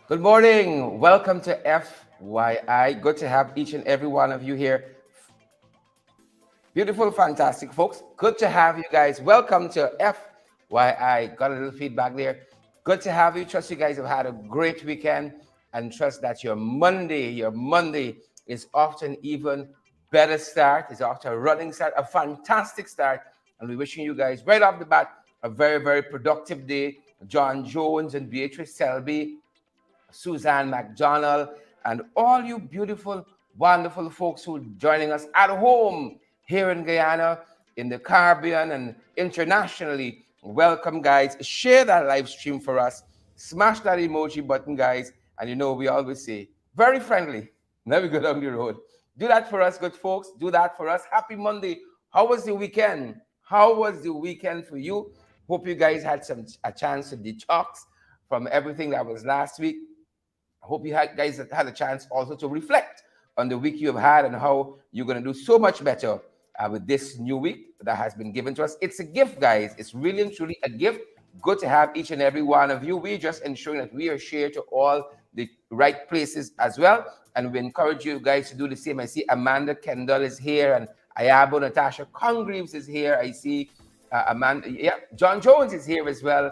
Good morning. Welcome to FYI. Good to have each and every one of you here. Beautiful, fantastic folks. Good to have you guys. Welcome to FYI. Got a little feedback there. Good to have you. Trust you guys have had a great weekend and trust that your Monday is off to an even better start. It's off to a running start, a fantastic start. And we're wishing you guys right off the bat a very, very productive day. John Jones and Beatrice Selby, Suzanne McDonald, and all you beautiful, wonderful folks who are joining us at home here in Guyana, in the Caribbean, and internationally. Welcome, guys. Share that live stream for us. Smash that emoji button, guys. And you know, we always say, very friendly. Never go down the road. Do that for us, good folks. Do that for us. Happy Monday. How was the weekend? How was the weekend for you? Hope you guys had a chance to detox from everything that was last week. I hope guys had a chance also to reflect on the week you have had and how you're going to do so much better with this new week that has been given to us. It's a gift, guys. It's really and truly a gift. Good to have each and every one of you. We're just ensuring that we are shared to all the right places as well. And we encourage you guys to do the same. I see Amanda Kendall is here and Ayabo Natasha Congreaves is here. I see Amanda, yeah, John Jones is here as well.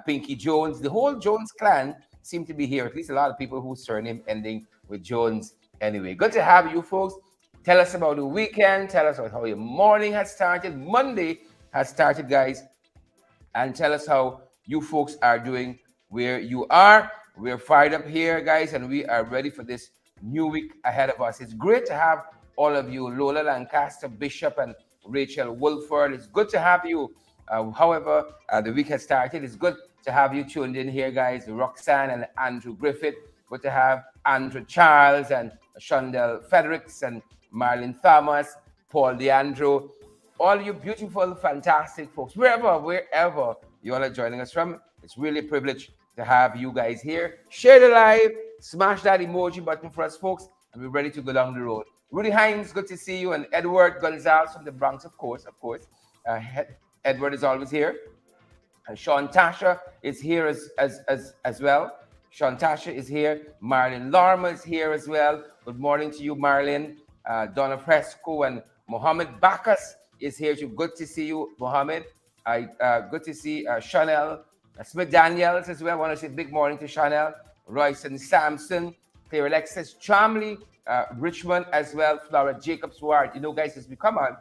Pinky Jones, the whole Jones clan seem to be here. At least a lot of people whose surname ending with Jones. Anyway, good to have you folks. Tell us about the weekend. Tell us about how your morning has started. Monday has started, guys. And tell us how you folks are doing where you are. We're fired up here, guys, and we are ready for this new week ahead of us. It's great to have all of you, Lola Lancaster, Bishop, and Rachel Wolford. It's good to have you. However, the week has started. It's good to have you tuned in here, guys. Roxanne and Andrew Griffith. Good to have Andrew Charles and Shondell Fredericks and Marlene Thomas, Paul DeAndrew, all you beautiful, fantastic folks, wherever you all are joining us from. It's really a privilege to have you guys here. Share the live, smash that emoji button for us, folks, and we're ready to go down the road. Rudy Hines, good to see you, and Edward Gonzalez from the Bronx, of course. Edward is always here. And Sean Tasha is here as well. Sean Tasha is here. Marlene Larma is here as well. Good morning to you, Marlene. Donna Fresco and Mohammed Bacchus is here too. Good to see you, Mohammed. Good to see Chanel Smith Daniels as well. I want to say big morning to Chanel, Royce and Sampson, Claire Alexis Chomley, Richmond as well, Flora Jacobs Ward. You know, guys, as we come on,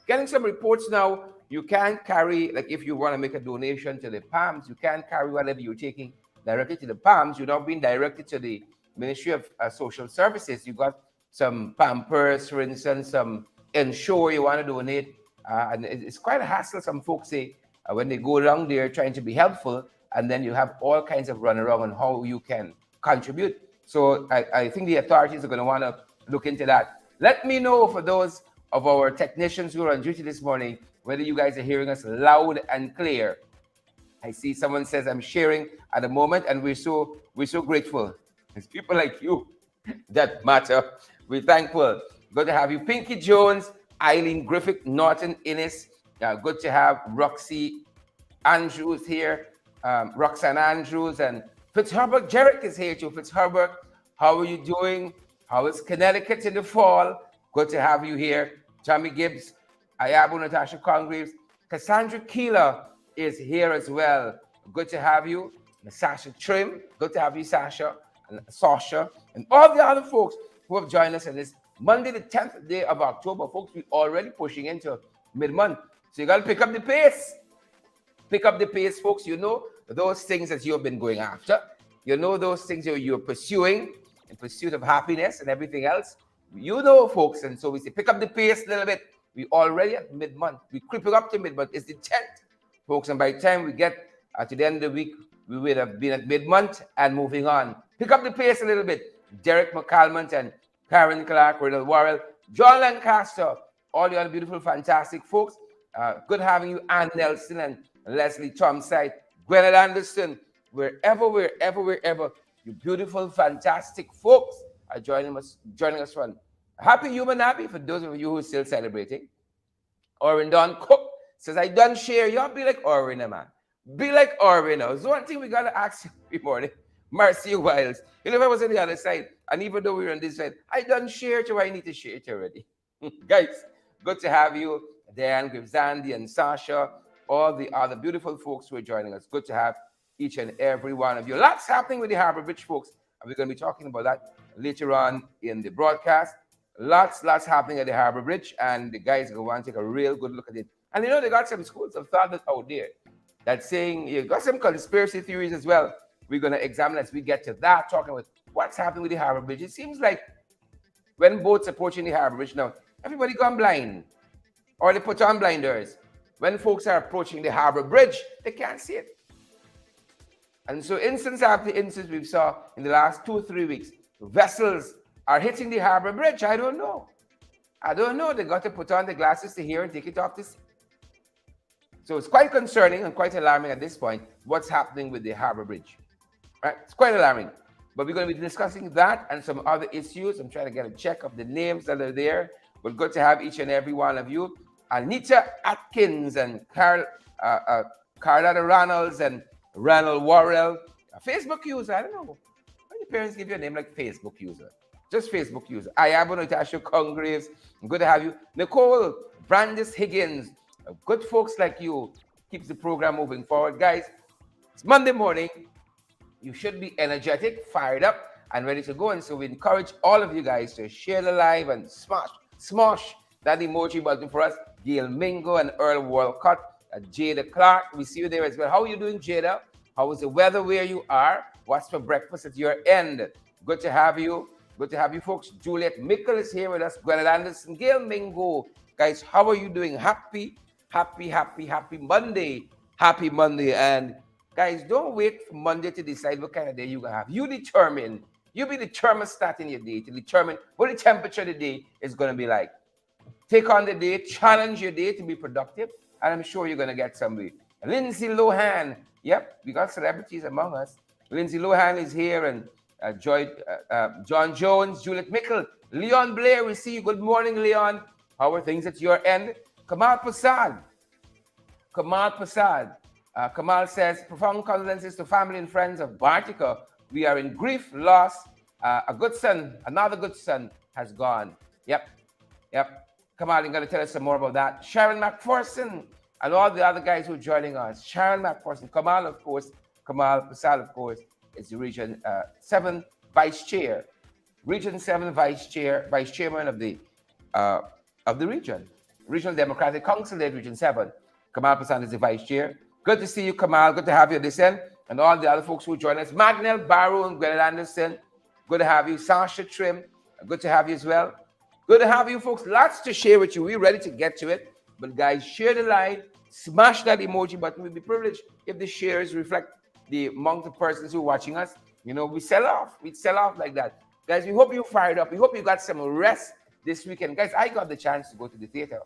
getting some reports now. You can't carry, like if you want to make a donation to the Palms, you can't carry whatever you're taking directly to the Palms. You're not being directed to the Ministry of Social Services. You got some Pampers, for instance, some Ensure you want to donate. And it's quite a hassle, some folks say, when they go around there trying to be helpful, and then you have all kinds of runaround on how you can contribute. So I think the authorities are going to want to look into that. Let me know for those of our technicians who are on duty this morning, whether you guys are hearing us loud and clear. I see someone says I'm sharing at the moment, and we're so grateful. It's people like you that matter. We're thankful. Good to have you, Pinky Jones, Eileen Griffith, Norton Innes. Good to have Roxy Andrews here, Roxanne Andrews, and Fitzherbert Jarrett is here too. Fitzherbert, how are you doing? How is Connecticut in the fall? Good to have you here. Tommy Gibbs, Ayabo Natasha Congreaves, Cassandra Keeler is here as well. Good to have you. Sasha Trim, good to have you, Sasha, and Sasha, and all the other folks who have joined us on this Monday, the 10th day of October. Folks, we're already pushing into mid-month. So you got to pick up the pace. Pick up the pace, folks. You know those things that you've been going after. You know those things you're pursuing in pursuit of happiness and everything else. You know, folks. And so we say, pick up the pace a little bit. We already at mid-month. We're creeping up to mid-month. It's the 10th, folks. And by the time we get to the end of the week, we would have been at mid-month and moving on. Pick up the pace a little bit. Derek McCalmont and Karen Clark, Ronald Worrell, John Lancaster, all the other beautiful, fantastic folks. Good having you, Ann Nelson and Leslie Tomside, Gwyneth Anderson, wherever, you beautiful, fantastic folks are joining us from. Happy Human Happy for those of you who are still celebrating. Orin Don Cook says, I done share. Y'all be like Orin, man. Be like Orin. There's one thing we got to ask you every morning. Marcy Wiles. You know, if I was on the other side, and even though we were on this side, I done share it, or I need to share it already. Guys, good to have you, Dan, Grimzandi, and Sasha, all the other beautiful folks who are joining us. Good to have each and every one of you. Lots happening with the Harbor Bridge folks, and we're going to be talking about that later on in the broadcast. Lots happening at the Harbor Bridge, and the guys are going to want to take a real good look at it. And you know, they got some schools of thought that's out there that's saying you got some conspiracy theories as well. We're going to examine as we get to that, talking about what's happening with the Harbor Bridge. It seems like when boats approaching the Harbor Bridge now, everybody gone blind or they put on blinders. When folks are approaching the Harbor Bridge, they can't see it. And so instance after instance we saw in the last 2 or 3 weeks, vessels are hitting the Harbor Bridge. I don't know. They got to put on the glasses to hear and take it off to see. So it's quite concerning and quite alarming at this point what's happening with the Harbor Bridge. Right? It's quite alarming. But we're going to be discussing that and some other issues. I'm trying to get a check of the names that are there. But good to have each and every one of you. Anita Atkins and Carlotta Ronalds and Ronald Worrell. A Facebook user, I don't know. Why your parents give you a name like Facebook user? Just Facebook user. Ayabo Natasha Congraves. Good to have you. Nicole Brandis Higgins. Good folks like you keeps the program moving forward. Guys, it's Monday morning. You should be energetic, fired up, and ready to go. And so we encourage all of you guys to share the live and smosh that emoji button for us. Gail Mingo and Earl Walcott, Jada Clark. We see you there as well. How are you doing, Jada? How is the weather where you are? What's for breakfast at your end? Good to have you. Good to have you folks. Juliet Mickle is here with us. Gwen Anderson, Gail Mingo. Guys, how are you doing? Happy Monday. Happy Monday. And guys, don't wait for Monday to decide what kind of day you're going to have. You be the thermostat in your day to determine what the temperature of the day is going to be like. Take on the day, challenge your day to be productive, and I'm sure you're going to get somewhere. Lindsay Lohan. Yep, we got celebrities among us. Lindsay Lohan is here, and John Jones, Juliet Mickle, Leon Blair, we see you. Good morning, Leon. How are things at your end? Kamal Prasad. Kamal says, profound condolences to family and friends of Bartica. We are in grief, loss. Another good son has gone. Yep. Kamal, you're going to tell us some more about that. Sharon McPherson and all the other guys who are joining us. Sharon McPherson, Kamal Prasad, of course, is the Region 7 Vice Chair. Region 7 Vice Chairman of the region. Regional Democratic Council at Region 7. Kamal Prasad is the Vice Chair. Good to see you, Kamal. Good to have you at this end. And all the other folks who join us. Magnell Barrow and Gwen Anderson. Good to have you. Sasha Trim. Good to have you as well. Good to have you folks. Lots to share with you. We're ready to get to it. But guys, share the live. Smash that emoji button. We'll be privileged if the shares reflect the amount of persons who are watching us. You know, we sell off. We sell off like that. Guys, we hope you fired up. We hope you got some rest this weekend. Guys, I got the chance to go to the theater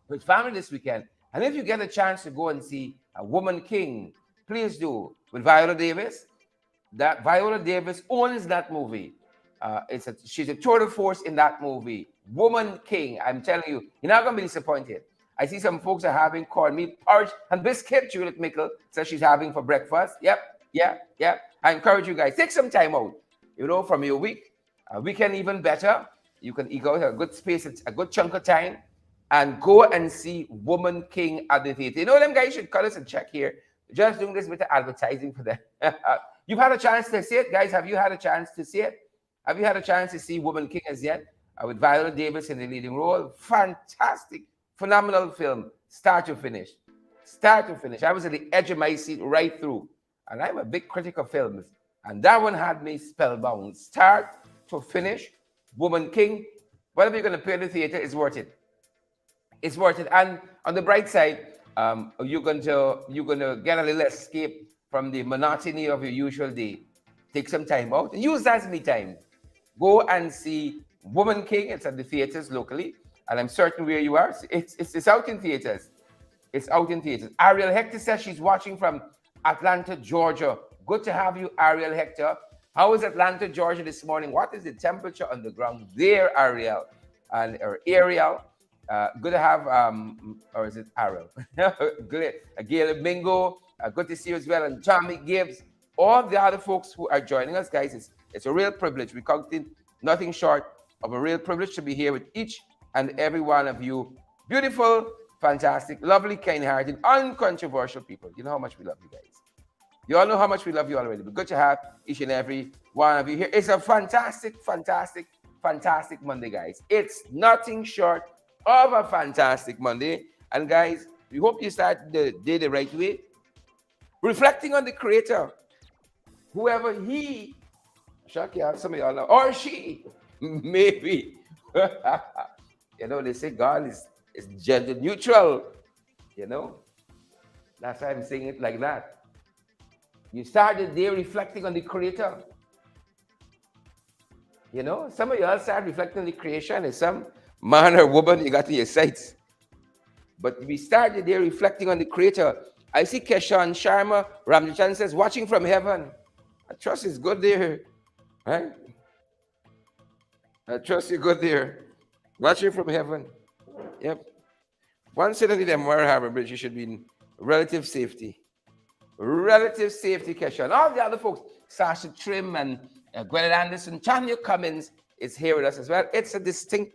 with family this weekend. And if you get a chance to go and see A Woman King, please do. With Viola Davis. That Viola Davis owns that movie. She's a total force in that movie. Woman King. I'm telling you, you're not going to be disappointed. I see some folks are having cornmeal porridge and biscuit. Juliet Mickle says she's having for breakfast. Yep. I encourage you guys, take some time out, from your week. A weekend even better. You can eke out a good space, a good chunk of time, and go and see Woman King at the theater. Them guys should cut us a check here. Just doing this bit of advertising for them. You've had a chance to see it, guys. Have you had a chance to see it? Have you had a chance to see Woman King as yet? With Viola Davis in the leading role. Fantastic, phenomenal film, start to finish. I was at the edge of my seat right through. And I'm a big critic of films. And that one had me spellbound. Start to finish, Woman King. Whatever you're going to pay in the theater is worth it. It's worth it. And on the bright side, you're going to get a little escape from the monotony of your usual day. Take some time out and use that as me time. Go and see Woman King. It's at the theaters locally, and I'm certain where you are. It's out in theaters. It's out in theaters. Ariel Hector says she's watching from Atlanta, Georgia. Good to have you, Ariel Hector. How is Atlanta, Georgia this morning? What is the temperature on the ground there, Ariel? Or Ariel? Good to have, or is it Ariel? Good. Gail Mingo, good to see you as well. And Tommy Gibbs, all the other folks who are joining us, guys. It's a real privilege. We count it nothing short of a real privilege to be here with each and every one of you. Beautiful, fantastic, lovely, kind-hearted, uncontroversial people. You know how much we love you guys. You all know how much we love you already. But good to have each and every one of you here. It's a fantastic, fantastic, fantastic Monday, guys. It's nothing short of a fantastic Monday. And guys, we hope you start the day the right way. Reflecting on the Creator, whoever He, Shaki, some of y'all know, or she, maybe. You know, they say God is gender neutral. You know, that's why I'm saying it like that. You start the day reflecting on the Creator. You know, some of y'all start reflecting on the creation as some man or woman you got to your sights. But we start the day reflecting on the Creator. I see Keshan Sharma Ramjachan says, watching from heaven. I trust is good there. Right? I trust you're good there. Watching from heaven. Yep. Once you leave the Moira Harbor Bridge, you should be in relative safety. Relative safety, Keshan. All the other folks, Sasha Trim and Gwyneth Anderson, Tanya Cummins is here with us as well. It's a distinct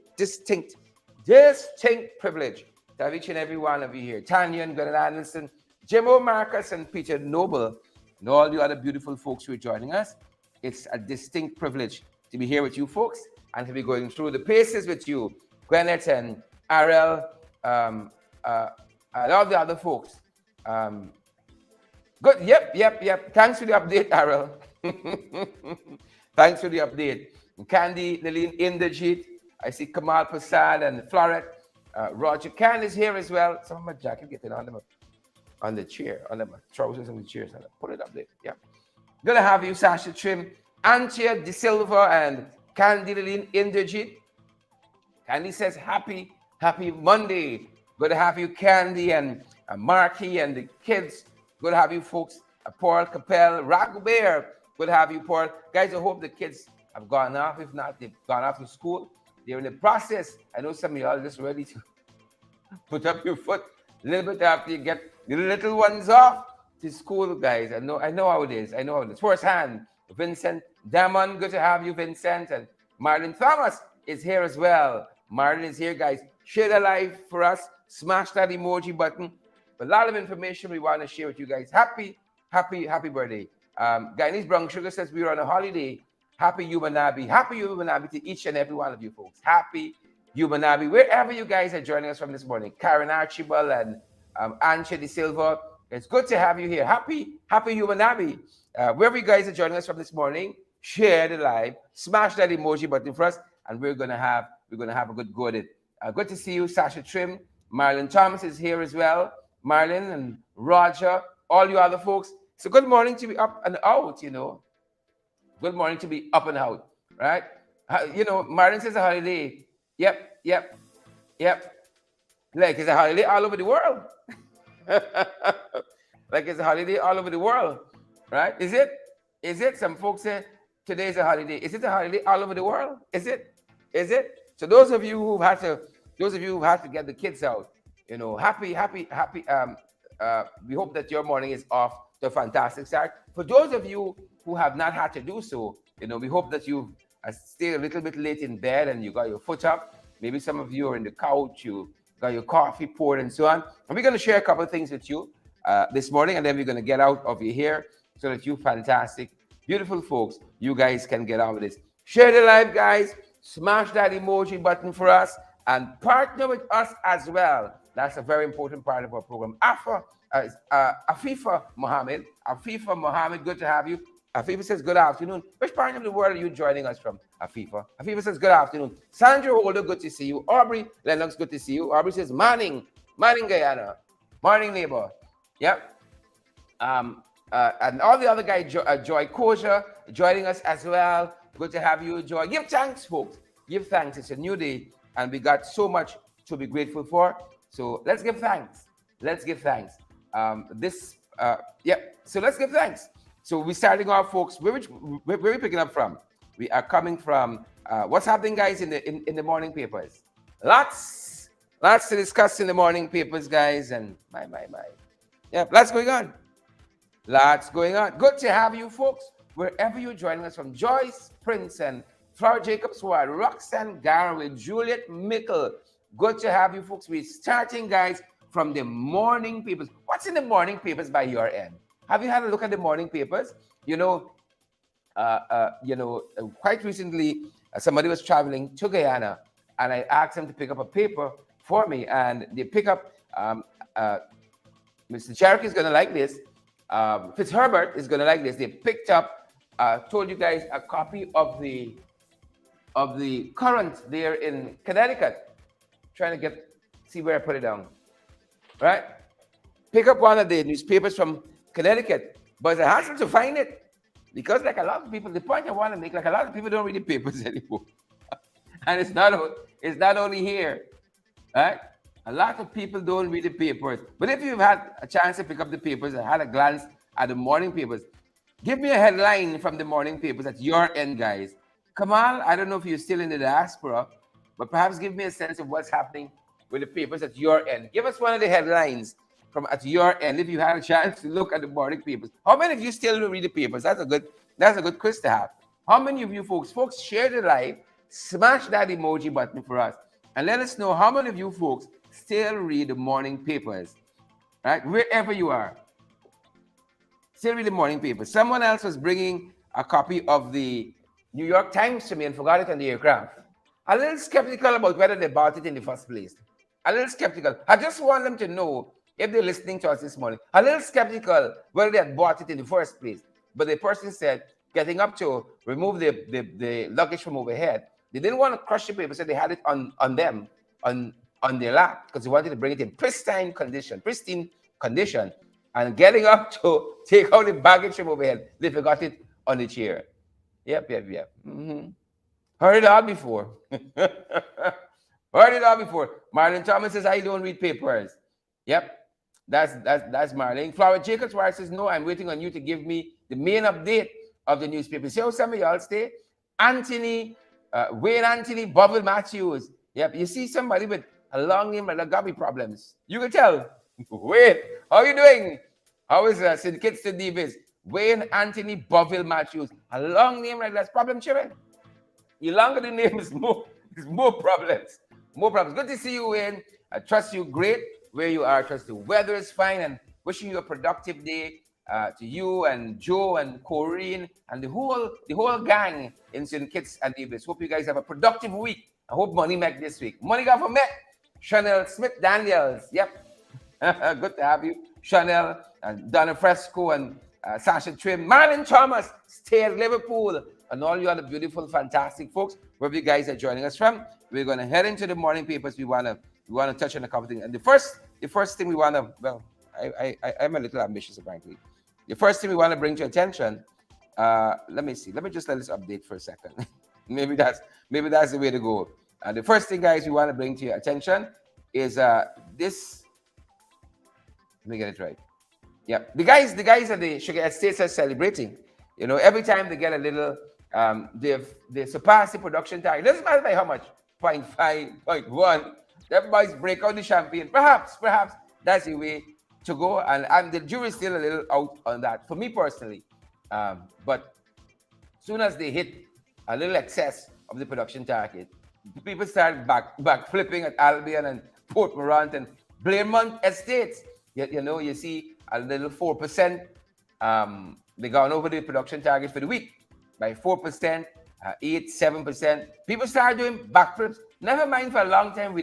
privilege to have each and every one of you here. Tanya and Gwyneth Anderson, Jimmo Marcus and Peter Noble, and all the other beautiful folks who are joining us. It's a distinct privilege to be here with you folks and to be going through the paces with you, Gwyneth and Ariel, and all the other folks. Good. Yep. Thanks for the update, Ariel. Thanks for the update. Candy, Lillian, Inderjeet. I see Kamal Prasad and Floret. Roger Can is here as well. Some of my jacket getting on the chair, on the trousers and the chairs. Put it up there. Yeah. Good to have you, Sasha Trim, Antia De Silva, and Candy Lillian Inderjeet. Candy says, happy Monday. Good to have you, Candy and Marky and the kids. Good to have you folks. Paul Capel, Ragobert. Good to have you, Paul. Guys, I hope the kids have gone off. If not, they've gone off to school. They're in the process. I know some of y'all just ready to put up your foot a little bit after you get the little ones off to school, guys. I know how it is. First hand, Vincent Damon. Good to have you, Vincent. And Marlon Thomas is here as well. Marlon is here, guys. Share the live for us. Smash that emoji button. A lot of information we want to share with you guys. Happy birthday. Guyanese Brown Sugar says we're on a holiday. Happy Yubanabi. Happy Yubanabi to each and every one of you folks. Happy Yubanabi. Wherever you guys are joining us from this morning. Karen Archibald and Anche De Silva. It's good to have you here. Happy Yubanabi. Wherever you guys are joining us from this morning, share the live. Smash that emoji button for us. And we're gonna have a good go at it. Good to see you, Sasha Trim. Marlon Thomas is here as well. Marlon and Roger, all you other folks. So good morning to be up and out, you know. Good morning to be up and out, right? You know, Marlon says a holiday. Yep. Like it's a holiday all over the world. Like it's a holiday all over the world, right? Is it? Some folks say today is a holiday. Is it a holiday all over the world? Is it? So those of you who have to get the kids out, you know, happy. We hope that your morning is off to a fantastic start. For those of you who have not had to do so, you know, we hope that you stayed a little bit late in bed and you got your foot up. Maybe some of you are in the couch, you got your coffee poured and so on. And we're going to share a couple of things with you this morning, and then we're going to get out of your hair so that you fantastic, beautiful folks, you guys can get on with this. Share the live, guys. Smash that emoji button for us and partner with us as well. That's a very important part of our program. Afifa Mohammed, good to have you. Afifa says, good afternoon. Which part of the world are you joining us from, Afifa? Afifa says, good afternoon. Sandra Holder, good to see you. Aubrey Lennox, good to see you. Aubrey says, morning Guyana. Morning, neighbor. Yep. And all the other guys, Joy Kosha, joining us as well. Good to have you, Joy. Give thanks, folks. Give thanks. It's a new day, and we got so much to be grateful for. So let's give thanks. So let's give thanks. So we're starting off, folks. Where are we picking up from? We are coming from what's happening, guys, in the morning papers. Lots to discuss in the morning papers, guys, and my. Yeah, lots going on. Lots going on. Good to have you folks, wherever you're joining us from. Joyce Prince and Flora Jacobs Ward, Roxanne Garraway, Juliet Mickle. Good to have you folks. We're starting, guys, from the morning papers. What's in the morning papers by your end? Have you had a look at the morning papers? Quite recently, somebody was traveling to Guyana, and I asked them to pick up a paper for me, and they pick up. Uh, Mr. Cherokee is going to like this. Fitzherbert is going to like this. They picked up, told you guys, a copy of the Current there in Connecticut. Trying to see where I put it down. Right? Pick up one of the newspapers from Connecticut, but it's a hassle to find it because, like a lot of people, the point I want to make, like a lot of people don't read the papers anymore, and it's not only here, right? A lot of people don't read the papers. But if you've had a chance to pick up the papers and had a glance at the morning papers, give me a headline from the morning papers at your end, guys. Kamal, I don't know if you're still in the diaspora, but perhaps give me a sense of what's happening with the papers at your end. Give us one of the headlines from at your end if you had a chance to look at the morning papers. How many of you still read the papers? That's a good quiz to have. How many of you folks share the live, smash that emoji button for us, and let us know how many of you folks still read the morning papers, right? Wherever you are, still read the morning papers. Someone else was bringing a copy of the New York Times to me and forgot it on the aircraft. A little skeptical about whether they bought it in the first place. A little skeptical. I just want them to know, if they're listening to us this morning, a little skeptical whether they had bought it in the first place. But the person said, getting up to remove the luggage from overhead, they didn't want to crush the paper, so they had it on them, on their lap, because they wanted to bring it in pristine condition. And getting up to take out the baggage from overhead, they forgot it on the chair. Yep. Mm-hmm. Heard it all before. Heard it all before. Marlon Thomas says, I don't read papers. Yep. That's Marlene. Flora Jacobs says, no, I'm waiting on you to give me the main update of the newspaper. See how some of y'all stay? Wayne Anthony, Bubble Matthews. Yep, you see somebody with a long name and a gobby problems. You can tell. Wait, how you doing? How is St. Kitts to Davis? Wayne Anthony, Boville Matthews. A long name like that's problem, children. The longer the name is more problems. More problems. Good to see you, Wayne. I trust you great where you are. I trust the weather is fine, and wishing you a productive day to you and Joe and Corinne and the whole gang in St. Kitts and Davis. Hope you guys have a productive week. I hope money make this week. Money got for Met. Chanel Smith Daniels. Yep. Good to have you. Chanel and Donna Fresco and Sasha Trim. Marlon Thomas. Stay at Liverpool. And all you other beautiful, fantastic folks, wherever you guys are joining us from. We're going to head into the morning papers. We want to touch on a couple things. And the first thing we want to, well, I'm a little ambitious apparently. The first thing we want to bring to attention, let me see. Let me just let this update for a second. maybe that's the way to go. The first thing, guys, we want to bring to your attention is this. Let me get it right. Yeah, the guys at the Sugar Estates are celebrating. You know, every time they get a little, they surpass the production target. It doesn't matter by how much, 0.5, 0.1. Everybody's break out the champagne. Perhaps that's the way to go. And the jury's still a little out on that, for me personally. But as soon as they hit a little excess of the production target, people start back flipping at Albion and Port Morant and Blairmont Estates. You see a little 4%. They gone over the production target for the week by 4%, 8%, 7%. People started doing backflips. Never mind, for a long time we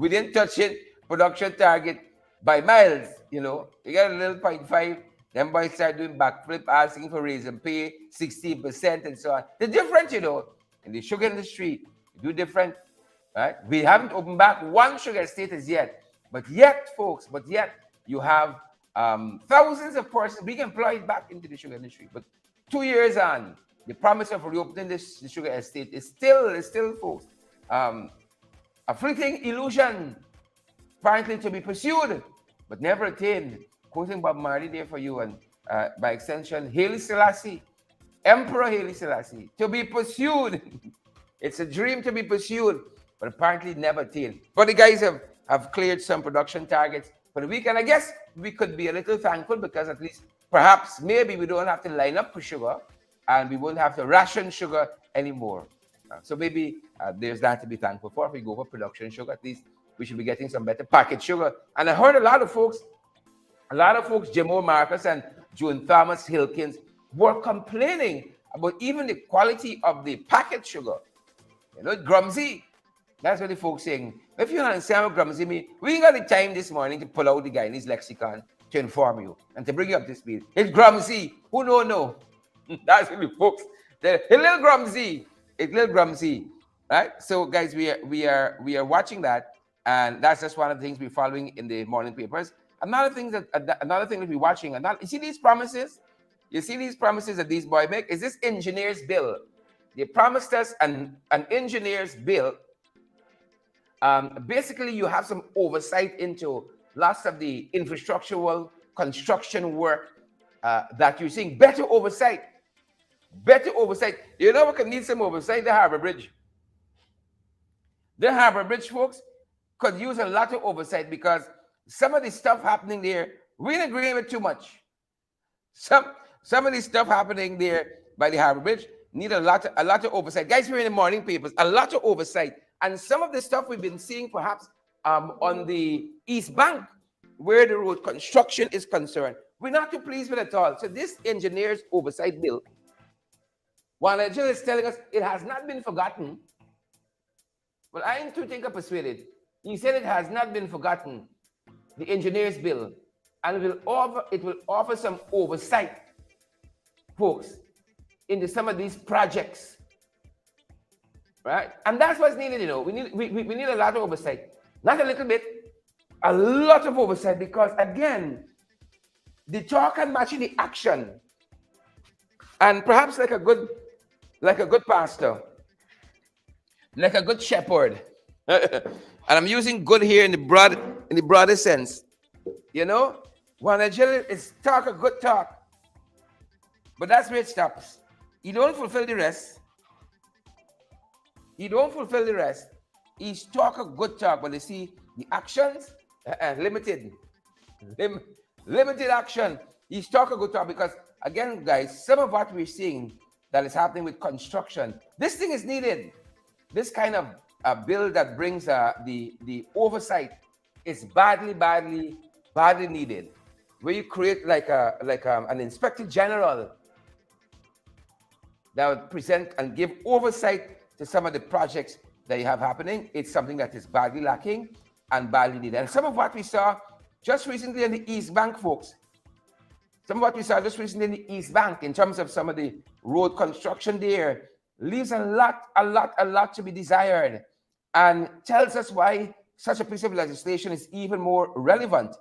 didn't touch it. Production target by miles. You got a little 0.5. Then boys start doing backflip, asking for raise and pay, 16% and so on. The different, in the sugar industry, do different, right? We haven't opened back one sugar estate as yet, but yet, folks, you have thousands of persons being employed back into the sugar industry. But 2 years on, the promise of reopening the sugar estate is still, folks, a fleeting illusion, apparently to be pursued, but never attained. Quoting Bob Marley there for you, and by extension, Haile Selassie, Emperor Haile Selassie, to be pursued. It's a dream to be pursued, but apparently never attained. But the guys have cleared some production targets for the week, and I guess we could be a little thankful because at least perhaps maybe we don't have to line up for sugar and we won't have to ration sugar anymore. So maybe there's that to be thankful for. If we go for production sugar, at least we should be getting some better packaged sugar. And I heard a lot of folks, Jim Marcus and June Thomas Hilkins, were complaining about even the quality of the packet sugar. You know, Grumsy. That's what the folks saying. If you don't understand what Grumsy mean, we ain't got the time this morning to pull out the guy in his lexicon to inform you and to bring you up to speed. It's Grumsy. Who don't know? That's what the folks. It's little Grumsy. It's little Grumsy. Right? So guys, we are watching that, and that's just one of the things we're following in the morning papers. Another thing that we're watching, you see these promises? You see these promises that these boys make? Is this engineer's bill? They promised us an engineer's bill. Basically, you have some oversight into lots of the infrastructural construction work that you're seeing. Better oversight. Better oversight. You know what could need some oversight? The Harbor Bridge. The Harbor Bridge, folks, could use a lot of oversight because some of the stuff happening there, we ain't agreeing with too much. Some of the stuff happening there by the Harbor Bridge need a lot of oversight. Guys, we're in the morning papers, a lot of oversight. And some of the stuff we've been seeing perhaps on the East Bank, where the road construction is concerned, we're not too pleased with it at all. So this engineer's oversight bill, while Angel is telling us it has not been forgotten, well, I ain't too think of persuaded. He said it has not been forgotten, the engineer's bill, and it will offer some oversight, folks, into some of these projects. Right? And that's what's needed, you know. We need a lot of oversight. Not a little bit, a lot of oversight, because again, the talk and matching the action. And perhaps like a good pastor, like a good shepherd. And I'm using good here in the broader sense. You know, when a jelly is talk a good talk, but that's where it stops. You don't fulfill the rest. He don't fulfill the rest. He's talk a good talk, but you see the actions limited. Limited action. He's talk a good talk because again, guys, some of what we're seeing that is happening with construction, this thing is needed. This kind of bill that brings the oversight is badly needed. Where you create like an inspector general that would present and give oversight to some of the projects that you have happening. It's something that is badly lacking and badly needed. And some of what we saw just recently in the East Bank, folks, some of what we saw just recently in the East Bank in terms of some of the road construction there leaves a lot to be desired and tells us why such a piece of legislation is even more relevant.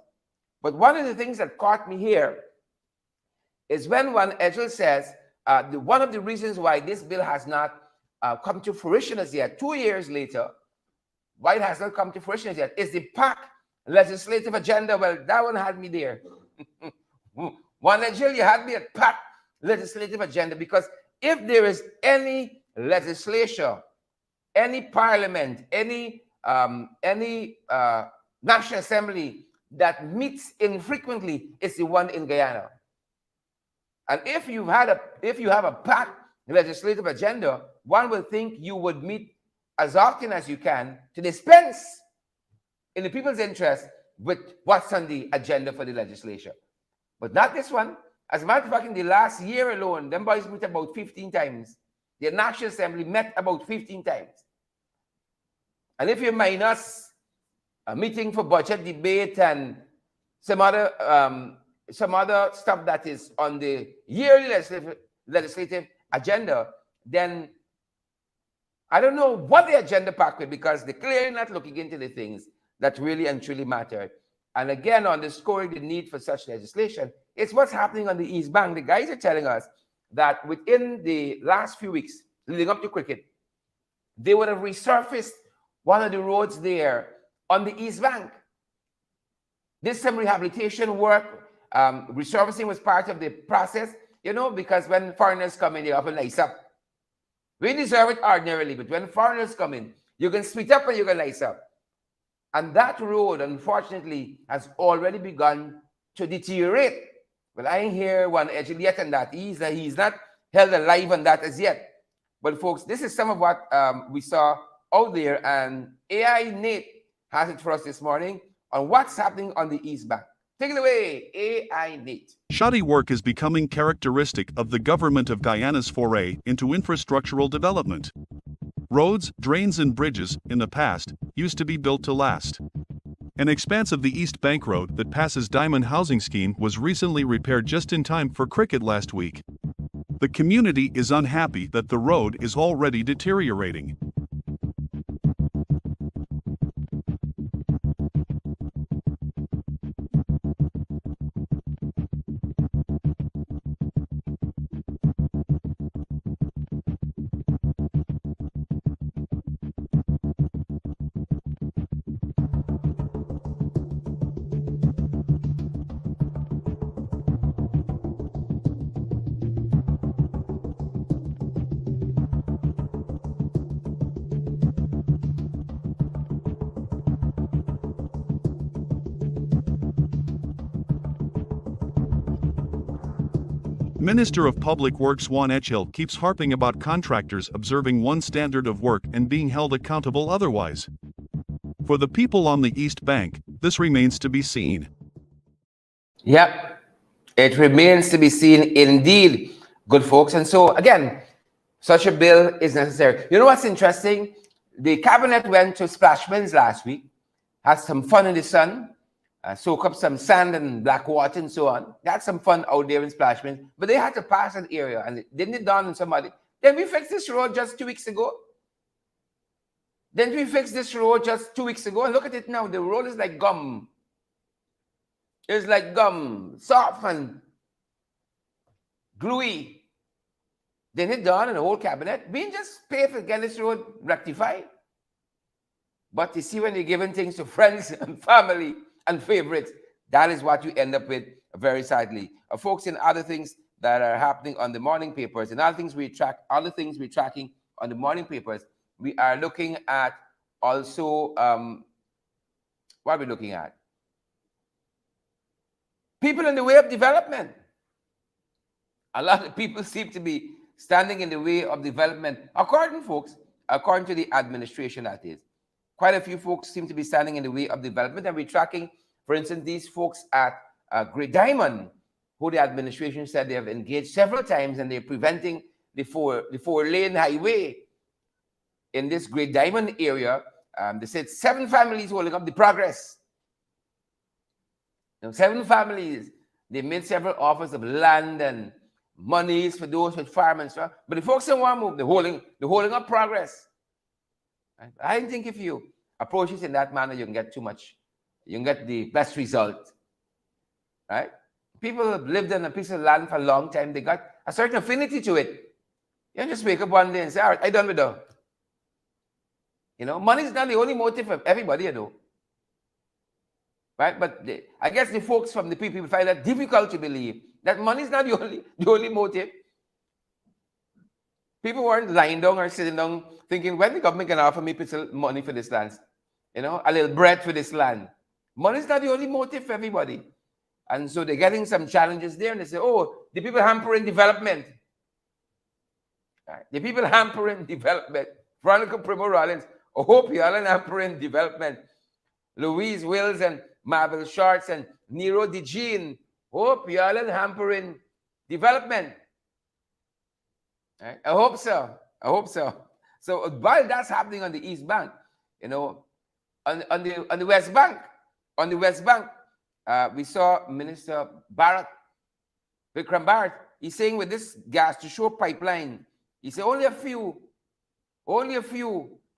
But one of the things that caught me here is when one Edgel says one of the reasons why this bill has not come to fruition as yet, 2 years later, why it has not come to fruition as yet, is the PAC legislative agenda. Well, that one had me there. One Nigeria, you had me at PAC legislative agenda, because if there is any legislature, any parliament, any National Assembly that meets infrequently, it's the one in Guyana. And if you have a PAC legislative agenda, one will think you would meet as often as you can to dispense in the people's interest with what's on the agenda for the legislature. But not this one. As a matter of fact, in the last year alone, them boys met about 15 times. The National Assembly met about 15 times. And if you minus a meeting for budget debate and some other stuff that is on the yearly legislative agenda, then I don't know what the agenda packed with, because they're clearly not looking into the things that really and truly matter. And again, underscoring the need for such legislation, it's what's happening on the East Bank. The guys are telling us that within the last few weeks leading up to cricket, they would have resurfaced one of the roads there on the East Bank. This some rehabilitation work, resurfacing was part of the process, you know, because when foreigners come in, they often nice up. We deserve it ordinarily, but when foreigners come in, you can split up and you can nice up. And that road, unfortunately, has already begun to deteriorate. Well, I ain't hear one edge yet on that. He's not held alive on that as yet. But folks, this is some of what we saw out there, and AI Nate has it for us this morning on what's happening on the East Bank. Take it away, AI Nate. Shoddy work is becoming characteristic of the government of Guyana's foray into infrastructural development. Roads, drains and bridges, in the past, used to be built to last. An expanse of the East Bank Road that passes Diamond Housing Scheme was recently repaired just in time for cricket last week. The community is unhappy that the road is already deteriorating. Minister of Public Works Juan Echil keeps harping about contractors observing one standard of work and being held accountable otherwise. For the people on the East Bank, this remains to be seen. Yep, it remains to be seen indeed, good folks. And so, again, such a bill is necessary. You know what's interesting? The cabinet went to Splashman's last week, had some fun in the sun, soak up some sand and black water and so on. They had some fun out there in Splashman, but they had to pass an area, and didn't it dawn on somebody? Then we fixed this road just 2 weeks ago. And look at it now. The road is like gum. It's like gum, soft and gluey. Then it dawned on the whole cabinet, we didn't just pay for get this road rectified. But you see, when you're giving things to friends and family and favorites, that is what you end up with, very sadly. Folks, in other things that are happening on the morning papers, and other things we're tracking on the morning papers, we are looking at also, what are we looking at? People in the way of development. A lot of people seem to be standing in the way of development, according to the administration, that is. Quite a few folks seem to be standing in the way of development, and we're tracking, for instance, these folks at Great Diamond, who the administration said they have engaged several times, and they're preventing the four-lane highway in this Great Diamond area. They said 7 families holding up the progress. Now, 7 families, they made several offers of land and monies for those with farm and stuff, but the folks don't want to move. They're holding up progress. Right? I think if you approach it in that manner, you can get too much. You can get the best result. Right? People have lived on a piece of land for a long time. They got a certain affinity to it. You don't just wake up one day and say, all right, I'm done with that. You know, money is not the only motive of everybody, you know. Right? But I guess the folks from the people find that difficult to believe that money is not the only motive. People weren't lying down or sitting down thinking, when the government can offer me money for this land, you know, a little bread for this land. Money is not the only motive for everybody. And so they're getting some challenges there, and they say, oh, the people hampering development. Right? The people hampering development. Veronica Primo Rollins, I hope y'all are hampering development. Louise Wills and Marvel Shorts and Nero DeJean, hope y'all are hampering development. Right? I hope so. So while that's happening on the East Bank, you know, on the West Bank, we saw Minister Vikram Bharat. He's saying with this gas to shore pipeline, he said only a few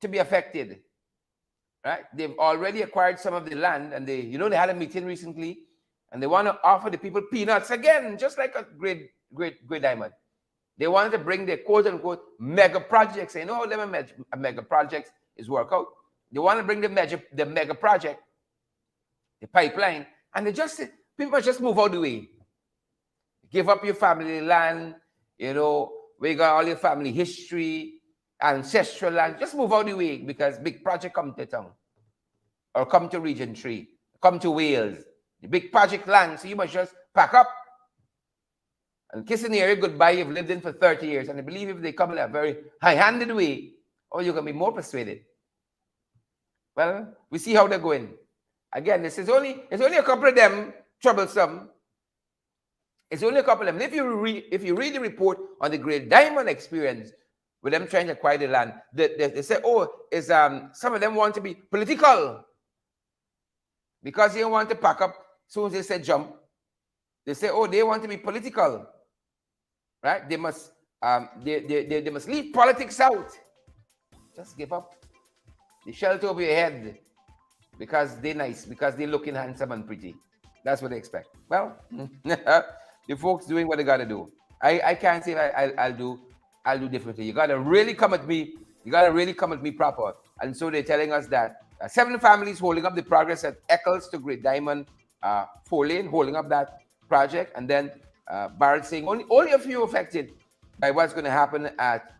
to be affected. Right? They've already acquired some of the land, and they had a meeting recently, and they want to offer the people peanuts again, just like a great diamond. They wanted to bring their quote-unquote mega projects. Say, no, a mega project is work out. They want to bring the mega project, the pipeline, and people must just move out the way. Give up your family land, you know, we got all your family history, ancestral land. Just move out the way, because big project come to town, or come to Region 3, come to Wales. the big project land. So you must just pack up and kiss an area goodbye you've lived in for 30 years. And I believe if they come in a very high-handed way, or you're going to be more persuaded. Well, we see how they're going. Again, it's only a couple of them troublesome. It's only a couple of them. If you read the report on the Great Diamond experience with them trying to acquire the land, they say, oh, it's some of them want to be political because they don't want to pack up. As soon as they say jump, they say, oh, they want to be political, right? They must they must leave politics out. Just give up. The shelter over your head because they're nice, because they're looking handsome and pretty. That's what they expect. Well, the folks doing what they got to do. I can't say I'll do differently. You got to really come at me. You got to really come at me proper. And so they're telling us that 7 families holding up the progress at Eccles to Great Diamond 4-lane, holding up that project. And then Barrett saying only a few affected by what's going to happen at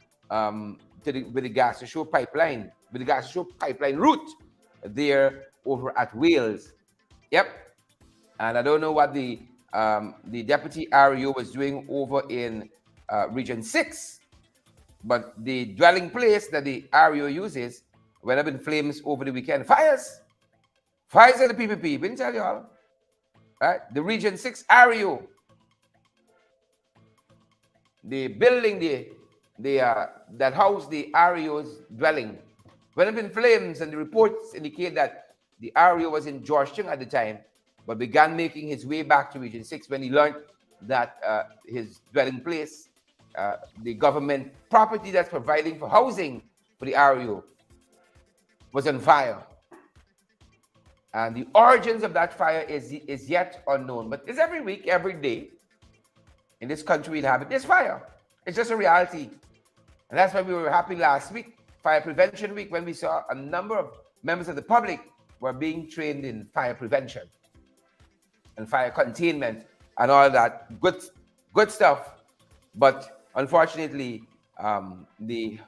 with the gas to show pipeline, with the gas to show pipeline route there over at Wales. Yep. And I don't know what the deputy REO was doing over in Region 6, but the dwelling place that the REO uses went up in flames over the weekend. Fires at the PPP. Didn't tell you all. Right? The Region 6 REO, the building that housed the REO's dwelling went up in flames, and the reports indicate that the REO was in Georgetown at the time, but began making his way back to Region 6 when he learned that his dwelling place, the government property that's providing for housing for the REO, was on fire. And the origins of that fire is yet unknown. But it's every week, every day in this country we have it. There's fire. It's just a reality. And that's why we were happy last week, Fire Prevention Week, when we saw a number of members of the public were being trained in fire prevention and fire containment and all that good stuff. But unfortunately, the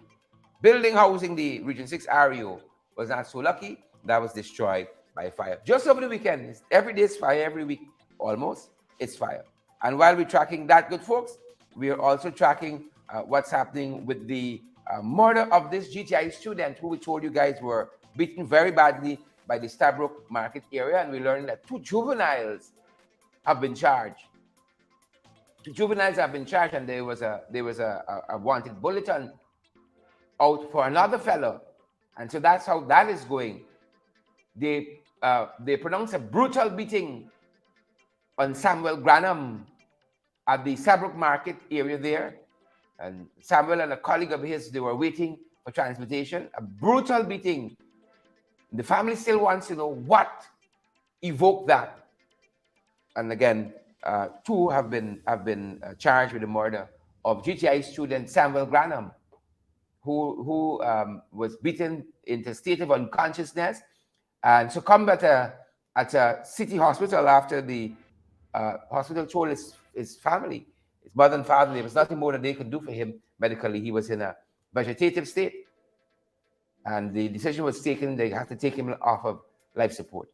building housing the Region 6 REO was not so lucky. That was destroyed by fire. Just over the weekend, every day is fire, every week almost, it's fire. And while we're tracking that, good folks, we are also tracking what's happening with the murder of this GTI student who we told you guys were beaten very badly by the Stabrook Market area. And we learned that 2 juveniles have been charged. 2 juveniles have been charged, and there was a wanted bulletin out for another fellow. And so that's how that is going. They pronounced a brutal beating on Samuel Granham at the Stabrook Market area there. And Samuel and a colleague of his, they were waiting for transportation. A brutal beating. The family still wants to know what evoked that. And again, 2 have been charged with the murder of GTI student Samuel Granham, who was beaten into a state of unconsciousness and succumbed at a city hospital after the hospital told his family, his mother and father, there was nothing more that they could do for him medically. He was in a vegetative state, and the decision was taken. They have to take him off of life support.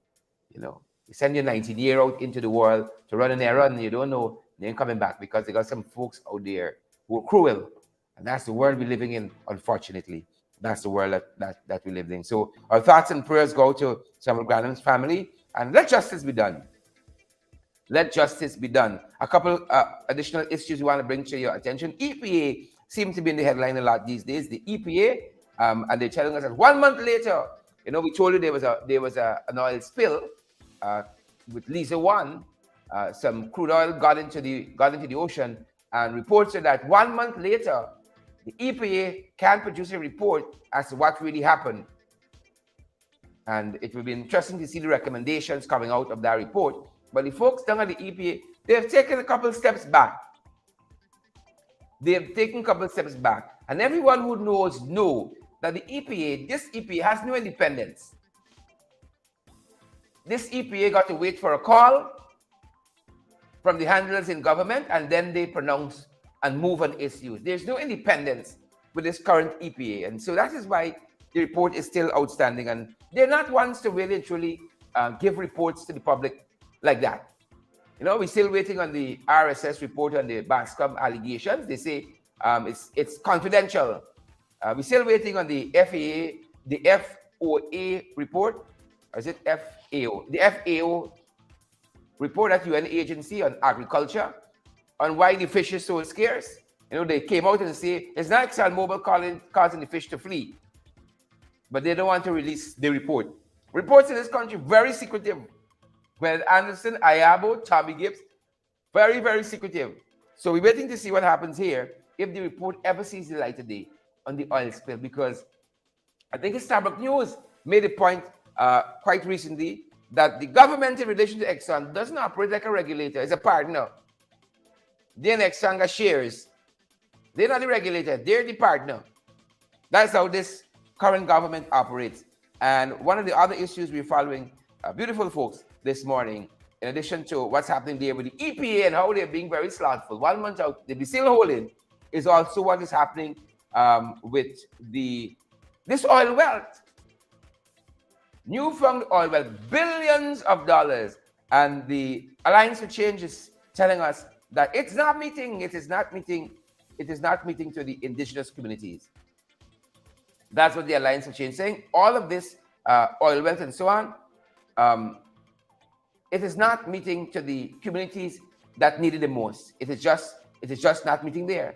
You know, you send your 19-year-old into the world to run an errand, and you don't know they ain't coming back because they got some folks out there who are cruel, and that's the world we're living in. Unfortunately, that's the world that we live in. So our thoughts and prayers go to Samuel Granham's family, and let justice be done. Let justice be done. A couple additional issues we want to bring to your attention. EPA seems to be in the headline a lot these days. The EPA, and they're telling us that 1 month later, you know, we told you there was an oil spill with Lisa 1. Some crude oil got into the ocean, and reports are that 1 month later, the EPA can produce a report as to what really happened. And it will be interesting to see the recommendations coming out of that report. But the folks down at the EPA, they have taken a couple steps back. And everyone who knows that this EPA has no independence. This EPA got to wait for a call from the handlers in government, and then they pronounce and move on issues. There's no independence with this current EPA. And so that is why the report is still outstanding. And they're not ones to really truly give reports to the public like that. We're still waiting on the RSS report on the Bascom allegations. They say it's confidential. We're still waiting on the FOA report, or is it FAO? The FAO report, at UN agency on agriculture, on why the fish is so scarce. They came out and say it's not ExxonMobil causing the fish to flee, but they don't want to release the report. Reports in this country very secretive. Gwen Anderson, Ayabo, Tommy Gibbs, very, very secretive. So we're waiting to see what happens here if the report ever sees the light of day on the oil spill, because I think Starbucks News made a point quite recently that the government in relation to Exxon doesn't operate like a regulator, it's a partner. They and Exxon got shares. They're not the regulator, they're the partner. That's how this current government operates. And one of the other issues we're following, beautiful folks, this morning, in addition to what's happening there with the EPA and how they're being very slothful, 1 month out, they'll be still holding, is also what is happening with this oil wealth. Newfound oil wealth, billions of dollars. And the Alliance for Change is telling us that it is not meeting to the indigenous communities. That's what the Alliance for Change is saying. All of this oil wealth and so on, it is not meeting to the communities that need it the most. It is just not meeting there.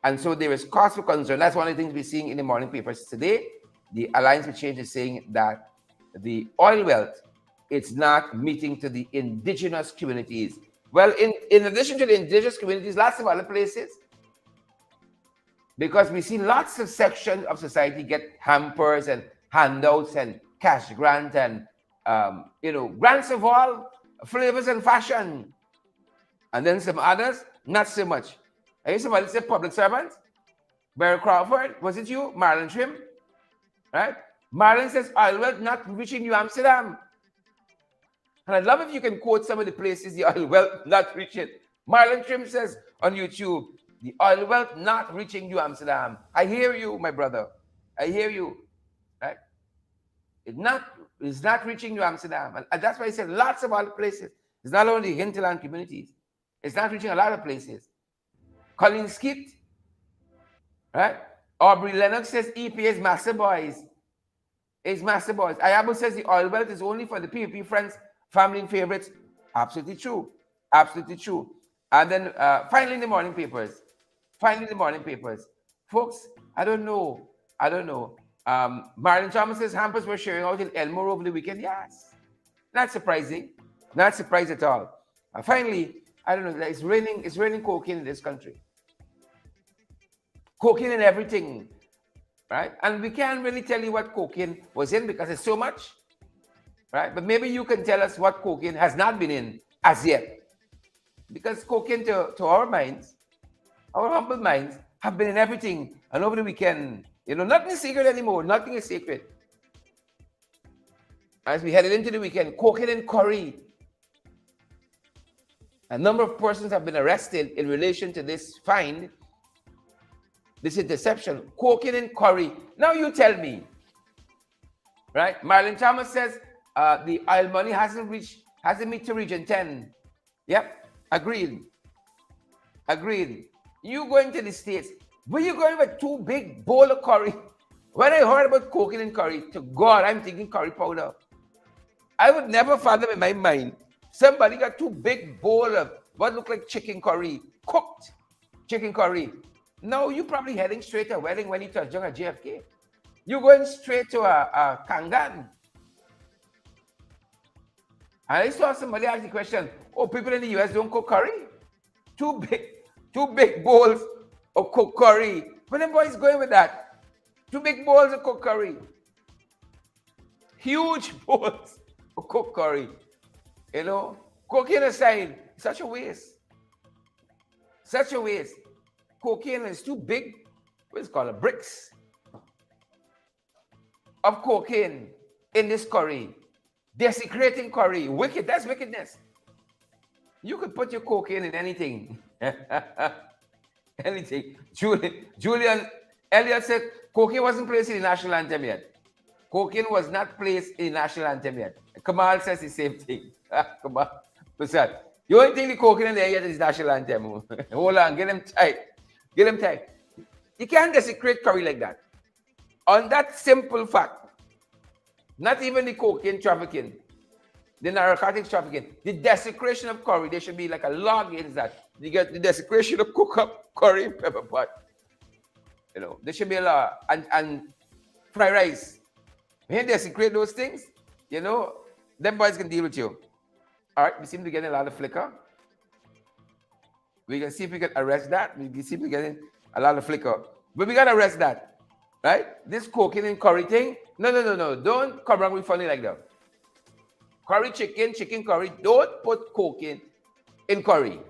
And so there is cause for concern. That's one of the things we're seeing in the morning papers today. The Alliance for Change is saying that the oil wealth, it's not meeting to the indigenous communities. Well, in addition to the indigenous communities, lots of other places, because we see lots of sections of society get hampers and handouts and cash grant and grants of all flavors and fashion. And then some others, not so much. I hear somebody say public servants. Barry Crawford, was it you? Marlon Trim, right? Marlon says oil wealth not reaching New Amsterdam. And I'd love if you can quote some of the places the oil wealth not reaching. Marlon Trim says on YouTube, the oil wealth not reaching New Amsterdam. I hear you, my brother. I hear you, right? It's not reaching New Amsterdam. And that's why I said lots of other places. It's not only hinterland communities. It's not reaching a lot of places. Colin Skit, right? Aubrey Lennox says EPA is master boys. It's master boys. Ayabo says the oil wealth is only for the PvP friends, family and favorites. Absolutely true. Absolutely true. And then finally the morning papers. Folks, I don't know. Marlon Thomas says hampers were sharing out in Elmore over the weekend. Yes. Not surprising. Not surprised at all. And finally, I don't know, it's raining cocaine in this country. Cocaine in everything, right? And we can't really tell you what cocaine was in because it's so much, right? But maybe you can tell us what cocaine has not been in as yet. Because cocaine to our minds, our humble minds, have been in everything. And over the weekend, nothing is secret anymore. Nothing is secret. As we headed into the weekend, cocaine and curry. A number of persons have been arrested in relation to this find, this interception, cocaine and curry. Now you tell me, right? Marlon Thomas says the oil money hasn't met to Region 10. Yep, agreed. You going to the States, were you going with 2 big bowl of curry? When I heard about cocaine and curry, to God, I'm thinking curry powder. I would never fathom in my mind somebody got 2 big bowl of what looked like chicken curry, cooked chicken curry. No, you probably heading straight to a wedding when you touch down at JFK. You're going straight to a Kangan. And I saw somebody ask the question, people in the US don't cook curry? 2 big bowls of cooked curry. Where them boys going with that? 2 big bowls of cooked curry. Huge bowls of cooked curry. Cocaine aside, such a waste. Cocaine is 2 big, what's it called, bricks of cocaine in this curry. Desecrating curry. Wicked, that's wickedness. You could put your cocaine in anything. Anything. Julian Elliott said cocaine wasn't placed in the national anthem yet. Cocaine was not placed in the national anthem yet. Kamal says the same thing. Kamal. What's that? The only thing the cocaine in there yet is national anthem. Hold on, get him tight. Get him tight. You can't desecrate curry like that. On that simple fact, not even the cocaine trafficking, the narcotics trafficking, the desecration of curry, there should be like a law against that. You get the desecration of cook up curry pepper pot. You know, there should be a law. And fried rice. When you desecrate those things, you know, them boys can deal with you. All right, we seem to be getting a lot of flicker. We can see if we can arrest that. We can see if we're getting a lot of flicker. But we got to arrest that. Right? This cocaine and curry thing. No. Don't come around with funny like that. Curry chicken curry. Don't put cocaine in curry.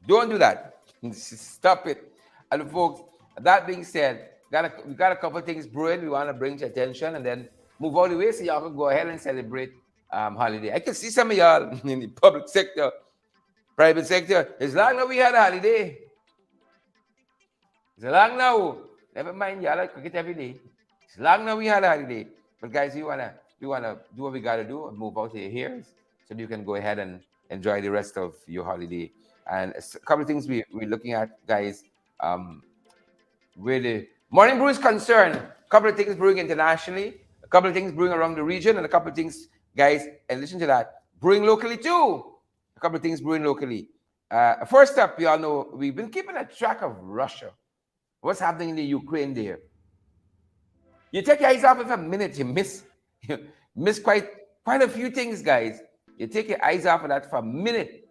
Don't do that. Stop it. And folks, that being said, we got a couple of things brewing we want to bring to attention and then move all the way so y'all can go ahead and celebrate holiday. I can see some of y'all in the public sector, private sector. It's long now we had a holiday. It's long now. Never mind, y'all like cricket every day. It's long now we had a holiday. But guys, we wanna do what we gotta do and move out here so you can go ahead and enjoy the rest of your holiday. And a couple of things we're looking at, guys. Where the morning brew is concerned, a couple of things brewing internationally, a couple of things brewing around the region, and a couple of things, guys, and listen to that, brewing locally too. A couple of things brewing locally. First up, you all know we've been keeping a track of Russia. What's happening in the Ukraine there? You take your eyes off it for a minute, you miss quite a few things, guys. You take your eyes off of that for a minute,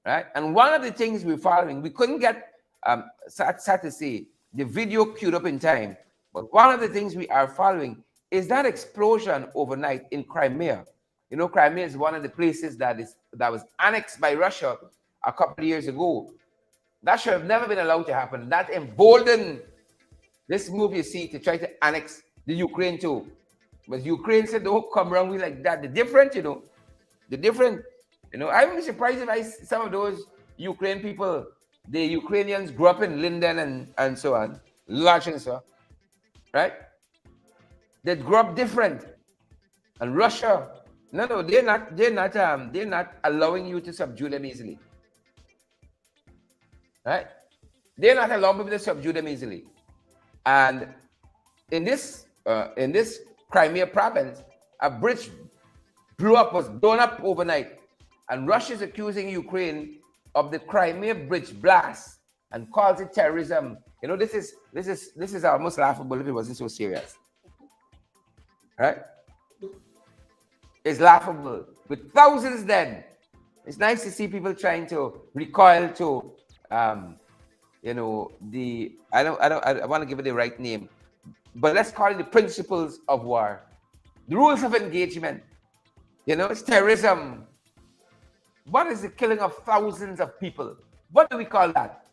right? And one of the things we're following, we couldn't get sad to say the video queued up in time, but one of the things we are following is that explosion overnight in Crimea. You know, Crimea is one of the places that was annexed by Russia a couple of years ago. That should have never been allowed to happen. That emboldened this move you see to try to annex the Ukraine too. But Ukraine said, don't come around with like that. The different, you know, I would be surprised if some of those Ukraine people, the Ukrainians grew up in Linden and so on, large and so on, right? They grew up different. And Russia, no, they're not allowing you to subdue them easily. Right? They're not allowing people to subdue them easily. And in this Crimea province, a bridge was blown up overnight. And Russia is accusing Ukraine of the Crimea bridge blast and calls it terrorism. You know, this is almost laughable if it wasn't so serious. Right? It's laughable. With thousands dead. It's nice to see people trying to recoil to I want to give it the right name, but let's call it the principles of war, the rules of engagement. You know, it's terrorism. What is the killing of thousands of people? What do we call that?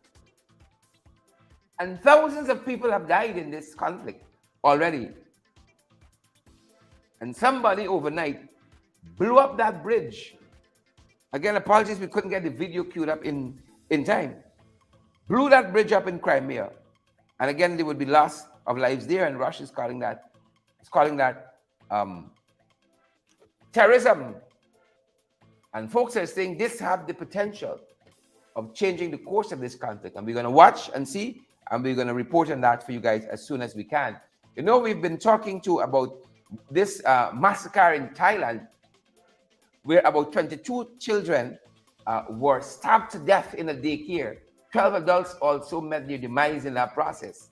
And thousands of people have died in this conflict already. And somebody overnight blew up that bridge. Again, apologies, we couldn't get the video queued up in time. Blew that bridge up in Crimea. And again, there would be loss of lives there, and Russia is calling that terrorism. And folks are saying this have the potential of changing the course of this conflict. And we're going to watch and see, and we're going to report on that for you guys as soon as we can. You know, we've been talking about this massacre in Thailand, where about 22 children were stabbed to death in a daycare. 12 adults also met their demise in that process.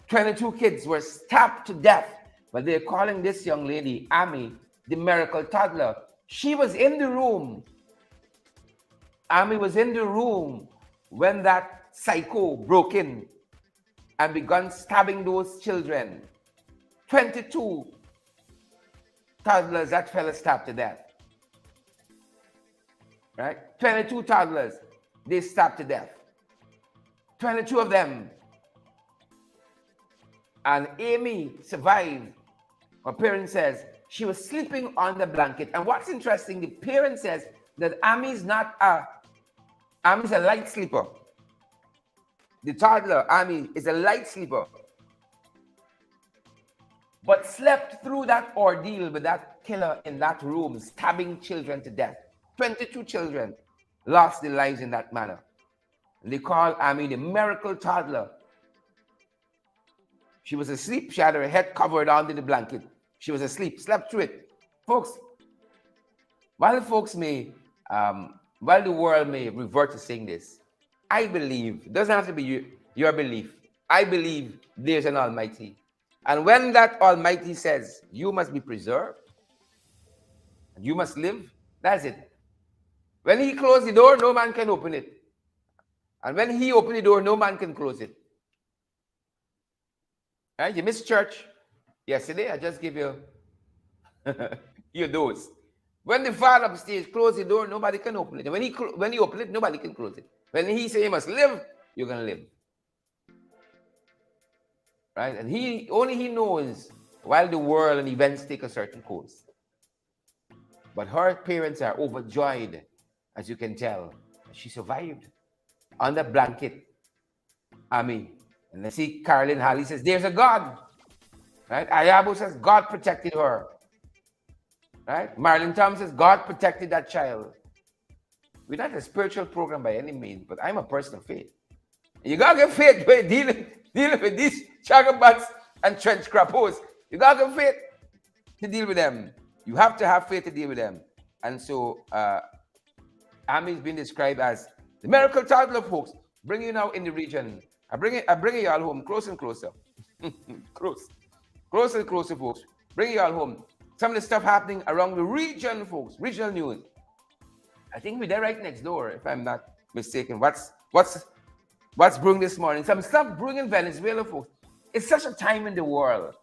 22 kids were stabbed to death, but they're calling this young lady, Amy, the miracle toddler. She was in the room. Amy was in the room when that psycho broke in and began stabbing those children. 22 toddlers that fella stabbed to death. Right? 22 toddlers, they stabbed to death. 22 of them. And Amy survived. Her parent says she was sleeping on the blanket. And what's interesting, the parent says that Amy's a light sleeper. The toddler, Amy, is a light sleeper. but slept through that ordeal with that killer in that room, stabbing children to death. 22 children lost their lives in that manner. And they call Amy the miracle toddler. She was asleep. She had her head covered under the blanket. She was asleep, slept through it. Folks, while the world may revert to saying this, I believe, it doesn't have to be your belief. I believe there's an Almighty. And when that Almighty says, you must be preserved, and you must live, that's it. When he closed the door, no man can open it. And when he opened the door, no man can close it. Right? You missed church yesterday. I just give you your dose. When the Father upstairs closed the door, nobody can open it. And when he opened it, nobody can close it. When he says you must live, you're going to live. Right? And only he knows while the world and events take a certain course. But her parents are overjoyed, as you can tell. She survived on the blanket. And I see Carolyn Halley says, there's a God. Right? Ayabo says, God protected her. Right? Marilyn Thomas says, God protected that child. We're not a spiritual program by any means, but I'm a person of faith. You got to get faith when dealing with these chagabats and trench crappos. You got to get faith to deal with them. You have to have faith to deal with them. And so, Amy is being described as the miracle toddler, folks. Bring you now in the region. I bring you all home, closer and closer. Closer and closer, folks. Bring you all home. Some of the stuff happening around the region, folks. Regional news. I think we're there right next door, if I'm not mistaken. What's brewing this morning? Some stuff brewing in Venezuela, folks. It's such a time in the world.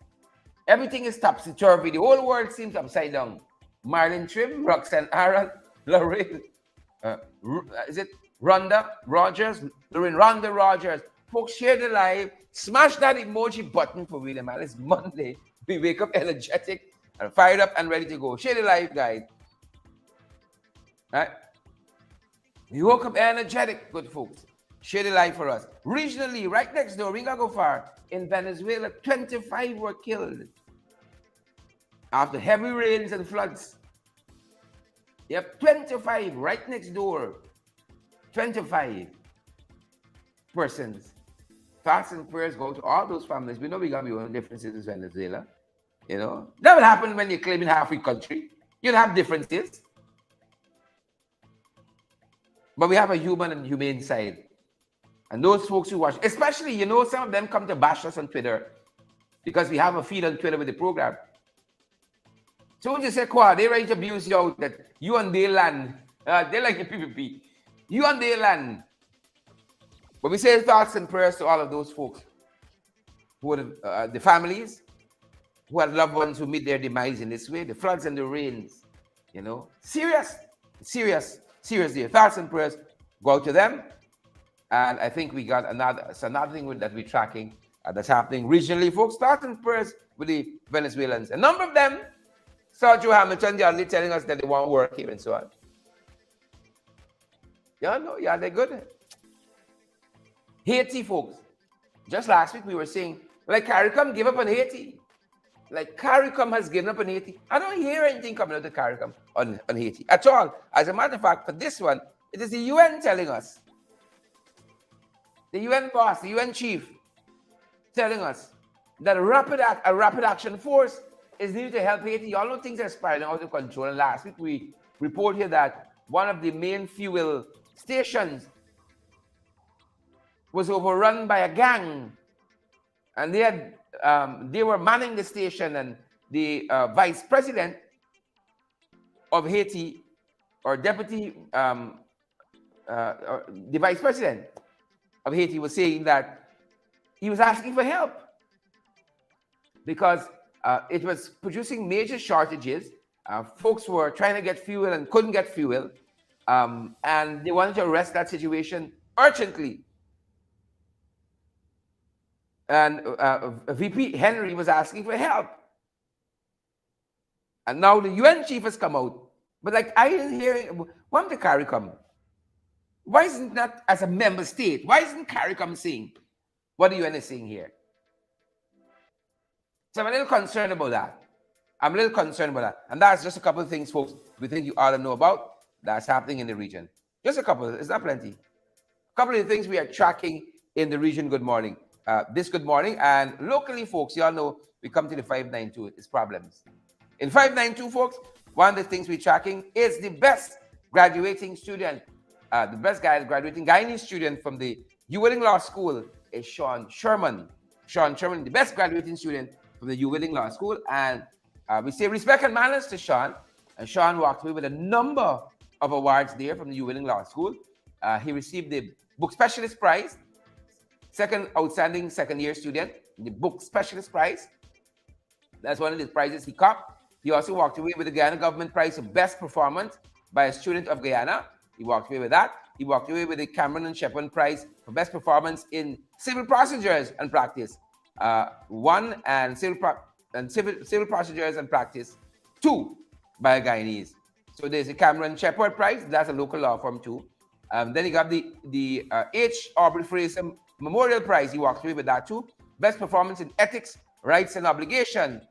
Everything is topsy-turvy. The whole world seems upside down. Marlon Trim, Roxanne Aaron, Lorraine, is it Rhonda Rogers? Lorraine Rhonda Rogers. Folks, share the live. Smash that emoji button for William. It's Monday. We wake up energetic and fired up and ready to go. Share the live, guys. Right? We woke up energetic, good folks. Share the live for us. Regionally, right next door, we ain't gotta go far. In Venezuela, 25 were killed after heavy rains and floods. Yep, 25 right next door. 25 persons. Thoughts and prayers go to all those families. We know we got our own differences in Venezuela. You know, that will happen when you're claiming half a country. You'll have differences. But we have a human and humane side. And those folks who watch, especially, you know, some of them come to bash us on Twitter because we have a feed on Twitter with the program. So when you say, Kwa, they ready to abuse you out that you on their land. They like the PPP. You on their land. But we say thoughts and prayers to all of those folks who are the families who had loved ones who meet their demise in this way, the floods and the rains, you know. Serious dear. Thoughts and prayers go out to them. And I think we got another thing that we're tracking that's happening regionally, folks. Thoughts and prayers with the Venezuelans. A number of them saw Joe Hamilton the other day telling us that they want work here and so on. Yeah, they're good. Haiti, folks. Just last week we were saying, like CARICOM gave up on Haiti. Like CARICOM has given up on Haiti. I don't hear anything coming out of CARICOM on Haiti at all. As a matter of fact, for this one, it is the UN telling us. The UN boss, the UN chief, telling us that a rapid action force is needed to help Haiti. All know things are spiraling out of control. And last week we report here that one of the main fuel stations was overrun by a gang, and they were manning the station, and the vice president of Haiti, or deputy, the vice president of Haiti was saying that he was asking for help because it was producing major shortages. Folks were trying to get fuel and couldn't get fuel, and they wanted to arrest that situation urgently. And VP Henry was asking for help. And now the UN chief has come out. But like, I didn't hear, why did CARICOM? Why isn't that as a member state? Why isn't CARICOM saying what the UN is saying here? So I'm a little concerned about that. I'm a little concerned about that. And that's just a couple of things, folks, we think you ought to know about that's happening in the region. Just a couple, it's not plenty. A couple of the things we are tracking in the region. Good morning. This good morning. And locally, folks, you all know we come to the 592, it's problems. In 592, folks, one of the things we're tracking is the best graduating student. The best graduating Guyanese student from the UWilling Law School is Sean Sherman. Sean Sherman, the best graduating student from the UWilling Law School. And we say respect and manners to Sean. And Sean walked away with a number of awards there from the UWilling Law School. He received the Book Specialist Prize, second outstanding second-year student, the Book Specialist Prize. That's one of the prizes he got. He also walked away with the Guyana Government Prize for Best Performance by a Student of Guyana. He walked away with that. He walked away with the Cameron and Shepard Prize for Best Performance in Civil Procedures and Practice. One and Civil Procedures and Practice, 2 by a Guyanese. So there's the Cameron Shepard Prize. That's a local law firm too. Then he got the H. Aubrey Fraser Memorial Prize. He walked away with that too. Best Performance in Ethics, Rights and Obligation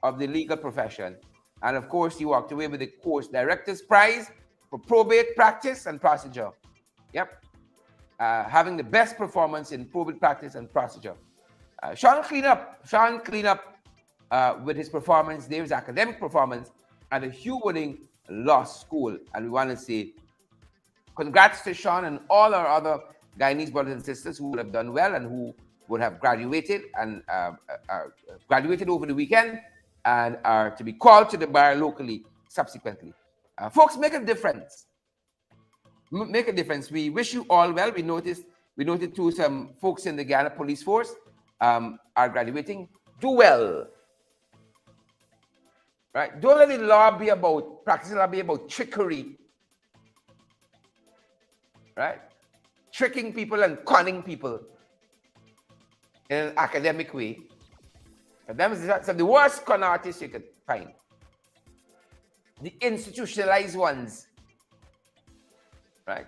of the Legal Profession. And of course, he walked away with the Course Director's Prize for Probate Practice and Procedure. Yep. Having the best performance in probate practice and procedure. Sean cleaned up with his performance, his academic performance at the UWilling Law School. And we want to say congrats to Sean and all our other Guyanese brothers and sisters who would have done well and who would have graduated and graduated over the weekend and are to be called to the bar locally subsequently. Folks, make a difference. Make a difference. We wish you all well. We noted too some folks in the Guyana Police Force are graduating. Do well. Right? Don't let the law be about, practicing law be about trickery. Right? Tricking people and conning people in an academic way. And them is some of the worst con artists you could find. The institutionalized ones. Right?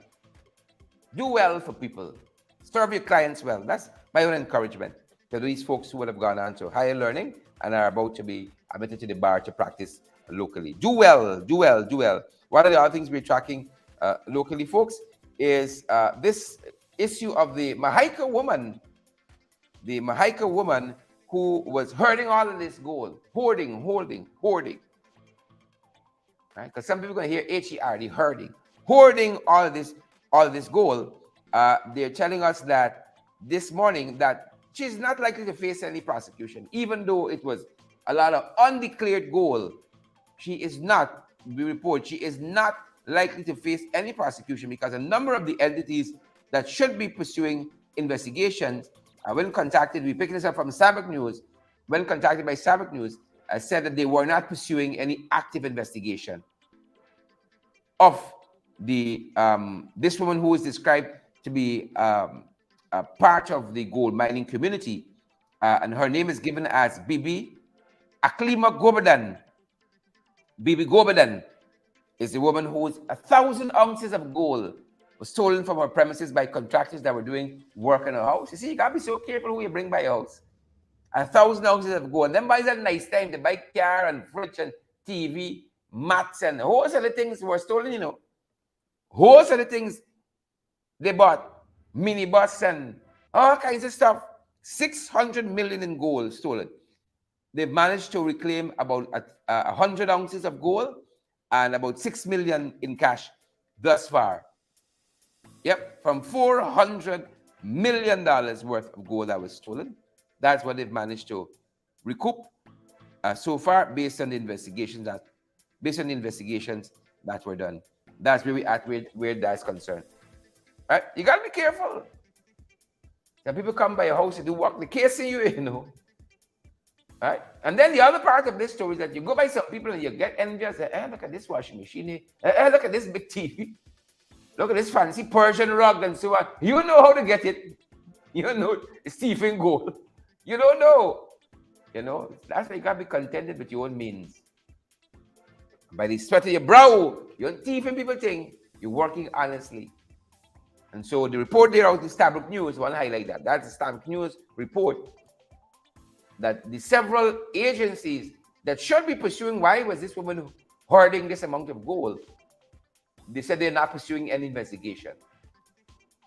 Do well for people. Serve your clients well. That's my own encouragement to these folks who would have gone on to higher learning and are about to be admitted to the bar to practice locally. Do well, do well, do well. One of the other things we're tracking locally, folks, is this issue of the Mahaika woman who was hoarding all of this gold, hoarding. Right? Because some people are going to hear H-E-R-D, hoarding all of this gold. They're telling us that this morning that she's not likely to face any prosecution, even though it was a lot of undeclared gold. She is not likely to face any prosecution because a number of the entities that should be pursuing investigations, when contacted, we picked this up from Sabak News, when contacted by Sabak News, said that they were not pursuing any active investigation of the this woman who is described to be a part of the gold mining community, and her name is given as Bibi Aklima Gobadan. Bibi Gobadan is the woman whose 1,000 ounces of gold was stolen from her premises by contractors that were doing work in her house. You see, you gotta be so careful who you bring by your house. 1,000 ounces of gold. And then buys a nice time to buy car and fridge and TV, mats, and a whole lot of things were stolen, you know. Whole lot of things they bought, minibus and all kinds of stuff. 600 million in gold stolen. They've managed to reclaim about 100 ounces of gold and about 6 million in cash thus far. Yep, from $400 million worth of gold that was stolen. That's what they've managed to recoup so far based on the investigations that were done. That's where we at where that's concerned. Right? You gotta be careful. Some people come by your house to do work, they're casing you, you know. Right? And then the other part of this story is that you go by some people and you get envious. Hey, look at this washing machine. Hey, look at this big TV. Look at this fancy Persian rug and so on. You know how to get it. You know it's thieving gold. You don't know. You know, that's why you gotta be contented with your own means. By the sweat of your brow, you're not thieving people thing. You're working honestly. And so the report there out in Stabrook News, I want to highlight that. That's the Stabrook News report. that the several agencies that should be pursuing why was this woman hoarding this amount of gold, they said they're not pursuing any investigation.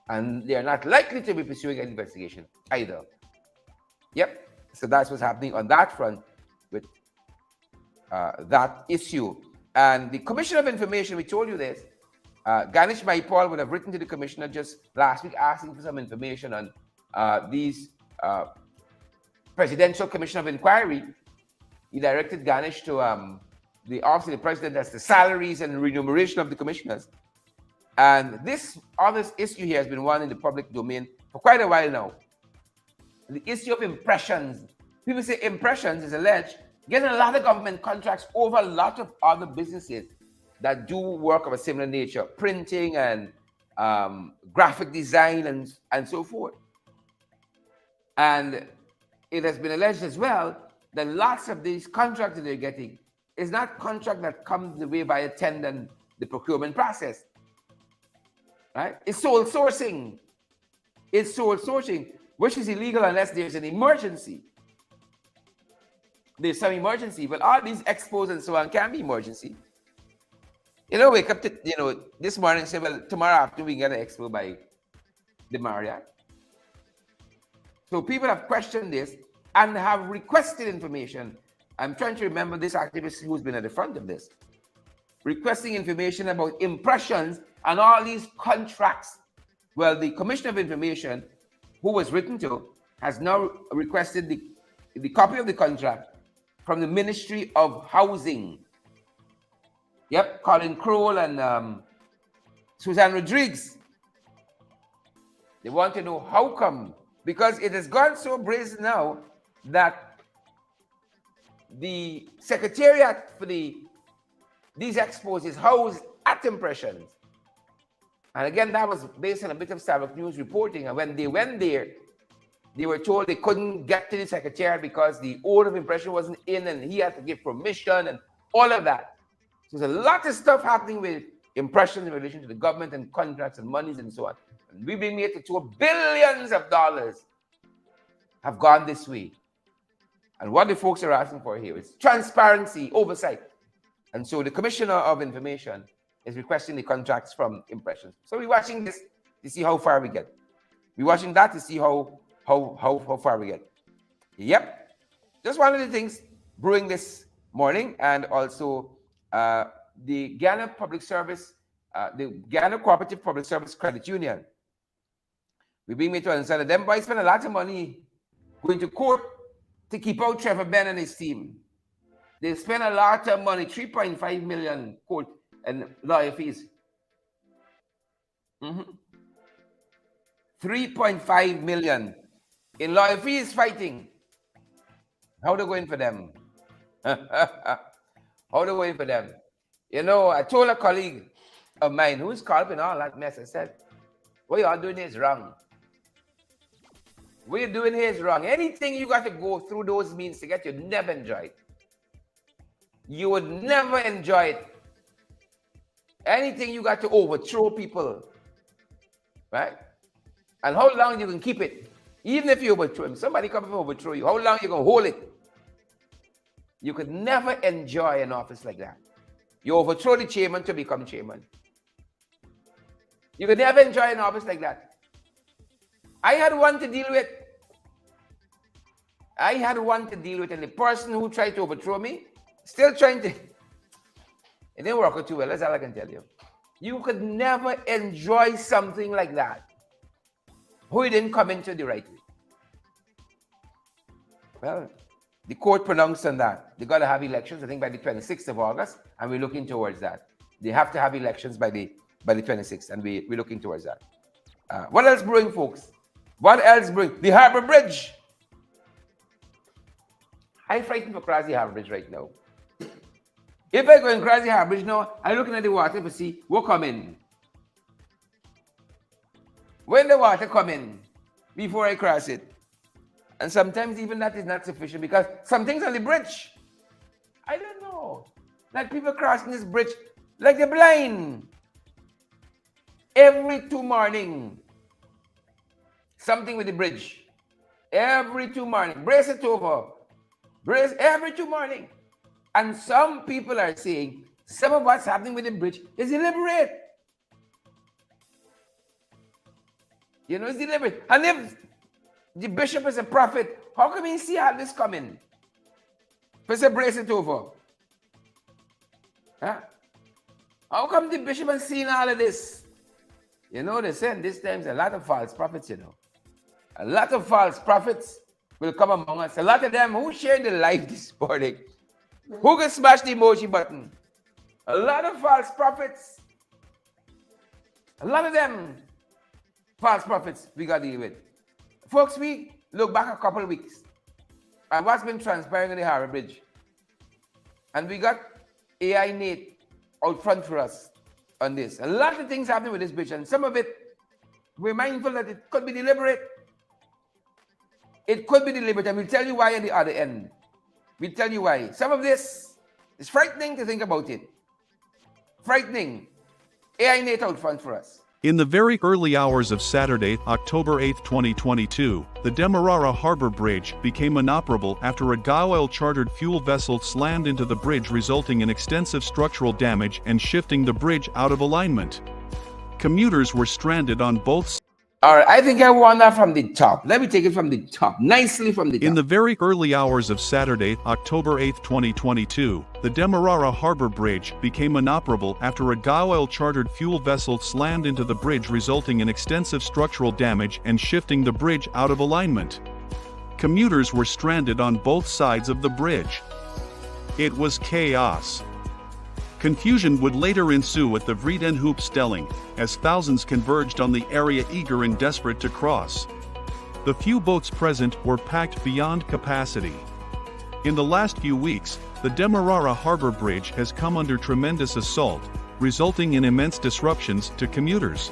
And they're not likely to be pursuing an investigation either. Yep. So that's what's happening on that front with that issue. And the Commissioner of Information, we told you this, Ganesh Maipal would have written to the commissioner just last week asking for some information on these Presidential Commission of Inquiry. He directed Ganesh to the office of the president as the salaries and remuneration of the commissioners. And this other issue here has been one in the public domain for quite a while now. The issue of impressions. People say impressions is alleged getting a lot of government contracts over a lot of other businesses that do work of a similar nature, printing and graphic design and so forth. And it has been alleged as well that lots of these contracts that they're getting is not contract that comes the way via tender and the procurement process. Right? It's sole sourcing. It's sole sourcing, which is illegal unless there's an emergency. There's some emergency, but all these expos and so on can be emergency. Wake up to, this morning and say, well, tomorrow afternoon we get an expo by the Marriott. So people have questioned this and have requested information. I'm trying to remember this activist who's been at the front of this, requesting information about impressions and all these contracts. Well, the Commissioner of Information, who was written to, has now requested the copy of the contract from the Ministry of Housing. Yep, Colin Crowell and Suzanne Rodriguez. They want to know how come, because it has gone so brazen now that the secretariat for these expos is housed at Impressions. And again, that was based on a bit of Starbuck News reporting. And when they went there, they were told they couldn't get to the secretariat because the owner of Impression wasn't in and he had to give permission and all of that. So there's a lot of stuff happening with Impressions in relation to the government and contracts and monies and so on. And we've been made to billions of dollars have gone this way. And what the folks are asking for here is transparency, oversight. And so the Commissioner of Information is requesting the contracts from Impressions. So we're watching this to see how far we get. We're watching that to see how far we get. Yep. Just one of the things brewing this morning, and also the Ghana Public Service, the Ghana Cooperative Public Service Credit Union. We're being made to understand that them boys spend a lot of money going to court to keep out Trevor Ben and his team. They spend a lot of money, 3.5 million court and lawyer fees. 3.5 million in lawyer fees fighting. How they going for them? How they going for them? I told a colleague of mine who's caught up in all that mess, I said, what y'all doing is wrong. What you're doing here is wrong. Anything you got to go through those means to get, you'd never enjoy it. You would never enjoy it. Anything you got to overthrow people, right? And how long you can keep it? Even if you overthrow him, somebody come and overthrow you, how long you going to hold it? You could never enjoy an office like that. You overthrow the chairman to become chairman. You could never enjoy an office like that. I had one to deal with. And the person who tried to overthrow me, still trying to. It didn't work out too well, that's all I can tell you. You could never enjoy something like that. Who didn't come into the right way. Well, the court pronounced on that. They got to have elections, I think, by the 26th of August, and we're looking towards that. They have to have elections by the 26th, and we're looking towards that. What else brewing, folks? What else brewing? The Harbor Bridge. I'm frightened for crossing the Harbor Bridge right now. If I go and cross the Harbor Bridge now, I'm looking at the water to see what come in. When the water come in, before I cross it. And sometimes even that is not sufficient because some things on the bridge, I don't know. Like people crossing this bridge like they're blind. Every 2 morning, something with the bridge. Every 2 morning. Brace it over. Brace every morning. And some people are saying some of what's happening with the bridge is deliberate. You know, it's deliberate. And if the bishop is a prophet, how come he see all this coming? First, brace it over. Huh? How come the bishop has seen all of this? You know, they said this time's a lot of false prophets, you know. A lot of false prophets will come among us. A lot of them who shared the life this morning. Who can smash the emoji button? A lot of false prophets. A lot of them false prophets we got to deal with. Folks, we look back a couple of weeks at what's been transpiring in the Harbour Bridge. And we got AI Nate out front for us on this. A lot of things happening with this bridge, and some of it, we're mindful that it could be deliberate. It could be deliberate, and we'll tell you why at the other end. We'll tell you why. Some of this is frightening to think about it. Frightening. AI Nate out front for us. In the very early hours of Saturday, October 8, 2022, the Demerara Harbor Bridge became inoperable after a Gawel-chartered fuel vessel slammed into the bridge, resulting in extensive structural damage and shifting the bridge out of alignment. Commuters were stranded on both sides. All right, I think I want that from the top. Let me take it from the top, nicely from the top. In the very early hours of Saturday, October 8, 2022, the Demerara Harbor Bridge became inoperable after a Gawel-chartered fuel vessel slammed into the bridge, resulting in extensive structural damage and shifting the bridge out of alignment. Commuters were stranded on both sides of the bridge. It was chaos. Confusion would later ensue at the Vredenhoop-Stelling, as thousands converged on the area, eager and desperate to cross. The few boats present were packed beyond capacity. In the last few weeks, the Demerara Harbor Bridge has come under tremendous assault, resulting in immense disruptions to commuters.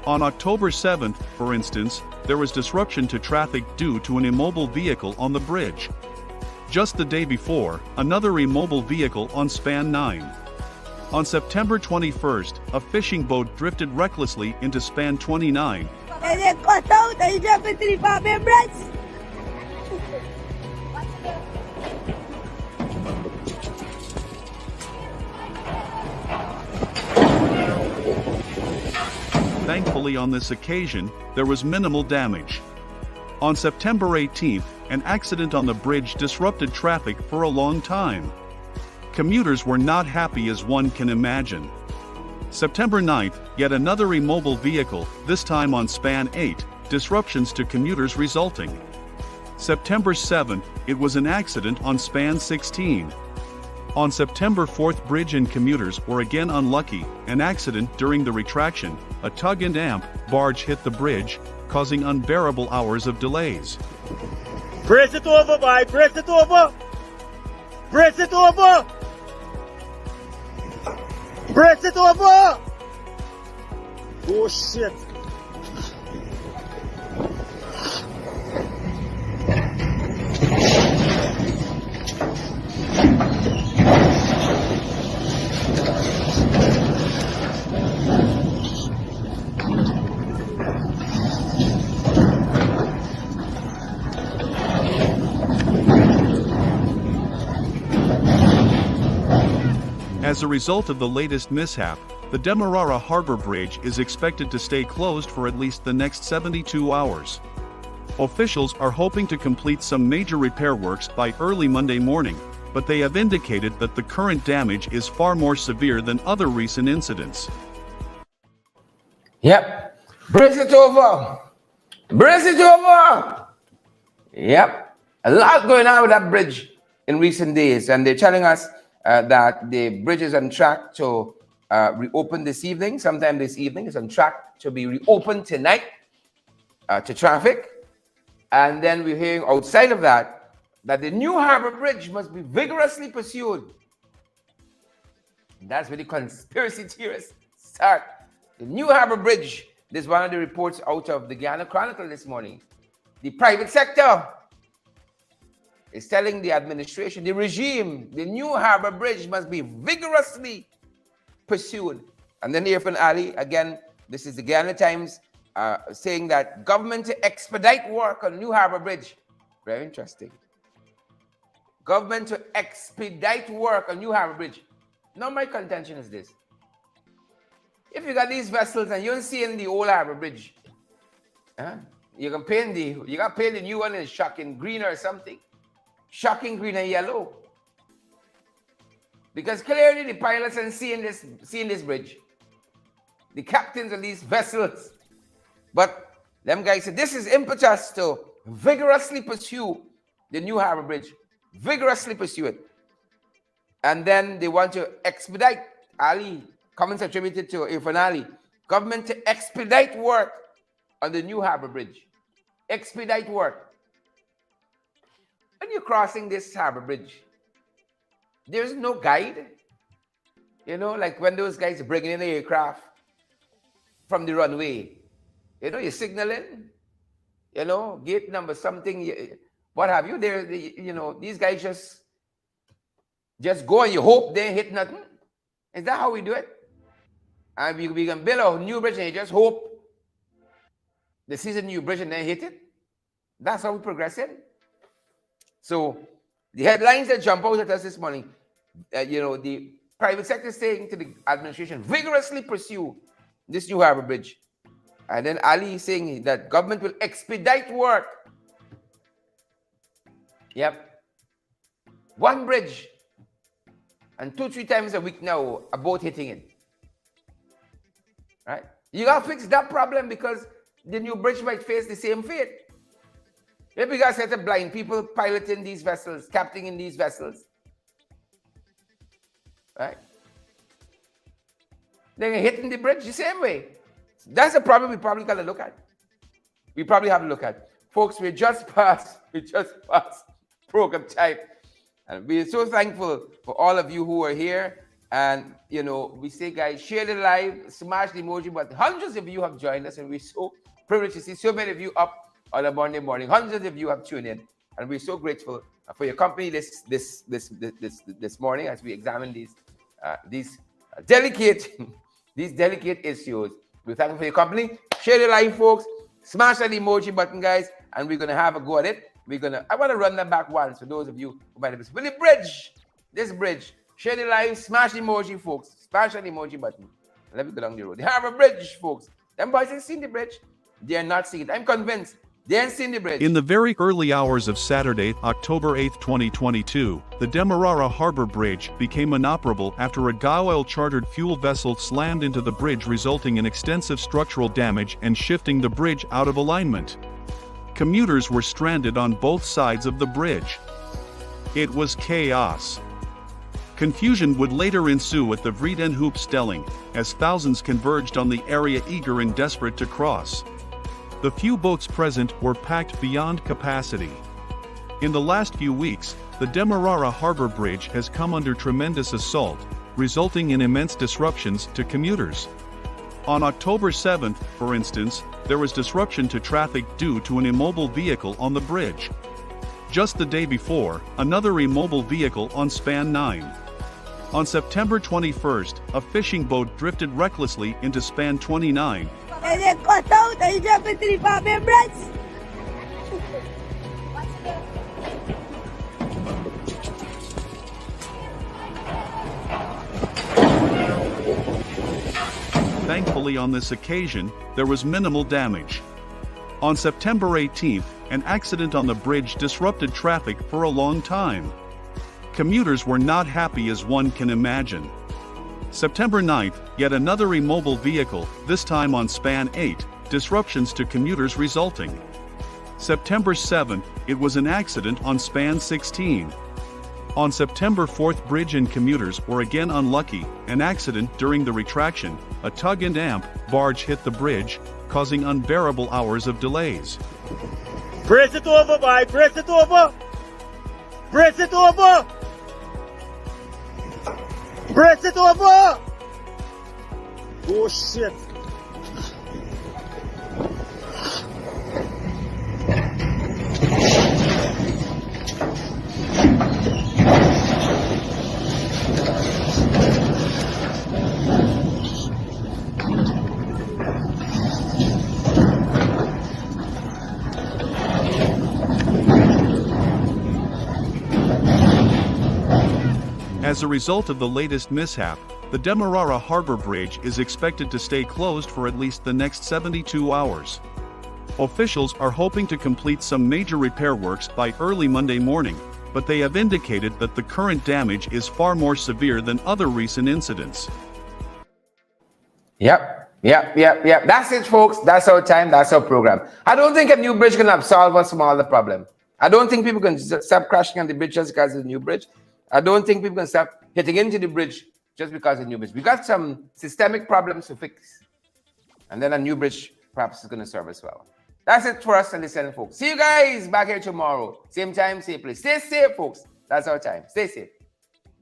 On October 7th, for instance, there was disruption to traffic due to an immobile vehicle on the bridge. Just the day before, another immobile vehicle on Span 9. On September 21st, a fishing boat drifted recklessly into Span 29. Thankfully, on this occasion, there was minimal damage. On September 18th, an accident on the bridge disrupted traffic for a long time. Commuters were not happy, as one can imagine. September 9th, yet another immobile vehicle, this time on Span 8, disruptions to commuters resulting. September 7th, it was an accident on Span 16. On September 4th, bridge and commuters were again unlucky, an accident during the retraction. A tug and amp barge hit the bridge, causing unbearable hours of delays. Brace it over, boy! Brace it over! Brace it over! Brace it over! Oh shit! As a result of the latest mishap, the Demerara Harbor Bridge is expected to stay closed for at least the next 72 hours. Officials are hoping to complete some major repair works by early Monday morning, but they have indicated that the current damage is far more severe than other recent incidents. Yep. Brace it over. Brace it over. Yep. A lot going on with that bridge in recent days, and they're telling us that the bridge is on track to reopen this evening. Sometime this evening, it's on track to be reopened tonight to traffic. And then we're hearing outside of that, that the new Harbor Bridge must be vigorously pursued. That's where the conspiracy theorists start. The new Harbor Bridge, this is one of the reports out of the Guyana Chronicle this morning. The private sector is telling the administration, the regime, the new Harbor Bridge must be vigorously pursued. And then here from Ali, again, this is the Guyana Times, saying that government to expedite work on new Harbor Bridge. Very interesting. government to expedite work on New Harbor Bridge. Now my contention is this. If you got these vessels and you're seeing the old Harbor Bridge, you got to paint the new one in shocking green or something. Shocking green and yellow. Because clearly the pilots are seeing this bridge. The captains of these vessels. But them guys said this is impetus to vigorously pursue the New Harbor Bridge. Vigorously pursue it. And then they want to expedite. Ali, comments attributed to Irfan Ali. Government to expedite work on the New Harbor Bridge. Expedite work. When you're crossing this Harbor Bridge, there's no guide. You know, like when those guys are bringing in the aircraft from the runway. You know, you're signaling. You know, gate number something, what have you. You know, these guys just go and you hope they hit nothing. Is that how we do it? And we can build a new bridge and you just hope they see a new bridge and then hit it. That's how we progress it. So the headlines that jump out at us this morning, you know, the private sector saying to the administration, vigorously pursue this New Harbor Bridge. And then Ali saying that government will expedite work. Yep. One bridge. And 2-3 times a week now, a boat hitting it. Right? You got to fix that problem because the new bridge might face the same fate. If you got a set of blind people piloting these vessels, captaining these vessels, right? They're hitting the bridge the same way. That's a problem we probably got to look at. We probably have to look at. Folks, we just passed program time. And we're so thankful for all of you who are here. And, you know, we say, guys, share the live, smash the emoji button. Hundreds of you have joined us, and we're so privileged to see so many of you up on a Monday morning. Hundreds of you have tuned in, and we're so grateful for your company this morning as we examine these delicate issues. We're thankful for your company. Share the live, folks. Smash that emoji button, guys, and we're gonna have a go at it. I want to run that back once for those of you who might have missed. Will the bridge, this bridge, share the live, smash the emoji, folks. Smash that emoji button. Let me go down the road. They have a bridge, folks. Them boys ain't seen the bridge. They are not seeing it. I'm convinced. They ain't seen the bridge. In the very early hours of Saturday, October 8, 2022, the Demerara Harbor Bridge became inoperable after a Gaoil-chartered fuel vessel slammed into the bridge, resulting in extensive structural damage and shifting the bridge out of alignment. Commuters were stranded on both sides of the bridge. It was chaos. Confusion would later ensue at the Vredenhoop-Stelling, as thousands converged on the area eager and desperate to cross. The few boats present were packed beyond capacity. In the last few weeks, the Demerara Harbor Bridge has come under tremendous assault, resulting in immense disruptions to commuters. On October 7th, for instance, there was disruption to traffic due to an immobile vehicle on the bridge. Just the day before, another immobile vehicle on span 9. On September 21st, a fishing boat drifted recklessly into span 29. Thankfully, on this occasion, there was minimal damage. On September 18th, an accident on the bridge disrupted traffic for a long time. Commuters were not happy, as one can imagine. September 9th, yet another immobile vehicle, this time on span 8, disruptions to commuters resulting. September 7th, it was an accident on span 16. On September 4th, bridge and commuters were again unlucky, an accident during the retraction. A tug and amp barge hit the bridge, causing unbearable hours of delays. Brace it over, boy. Brace it over. Brace it over. Brace it over. Oh, shit. As a result of the latest mishap, the Demerara Harbor Bridge is expected to stay closed for at least the next 72 hours. Officials are hoping to complete some major repair works by early Monday morning, but they have indicated that the current damage is far more severe than other recent incidents. Yep. That's it, folks. That's our time. That's our program. I don't think a new bridge can solve us from all the problem. I don't think people can stop crashing on the bridge just because of the new bridge. I don't think people can stop hitting into the bridge just because of the new bridge. We got some systemic problems to fix. And then a new bridge perhaps is going to serve us well. That's it for us to listen, folks. See you guys back here tomorrow. Same time, same place. Stay safe, folks. That's our time. Stay safe.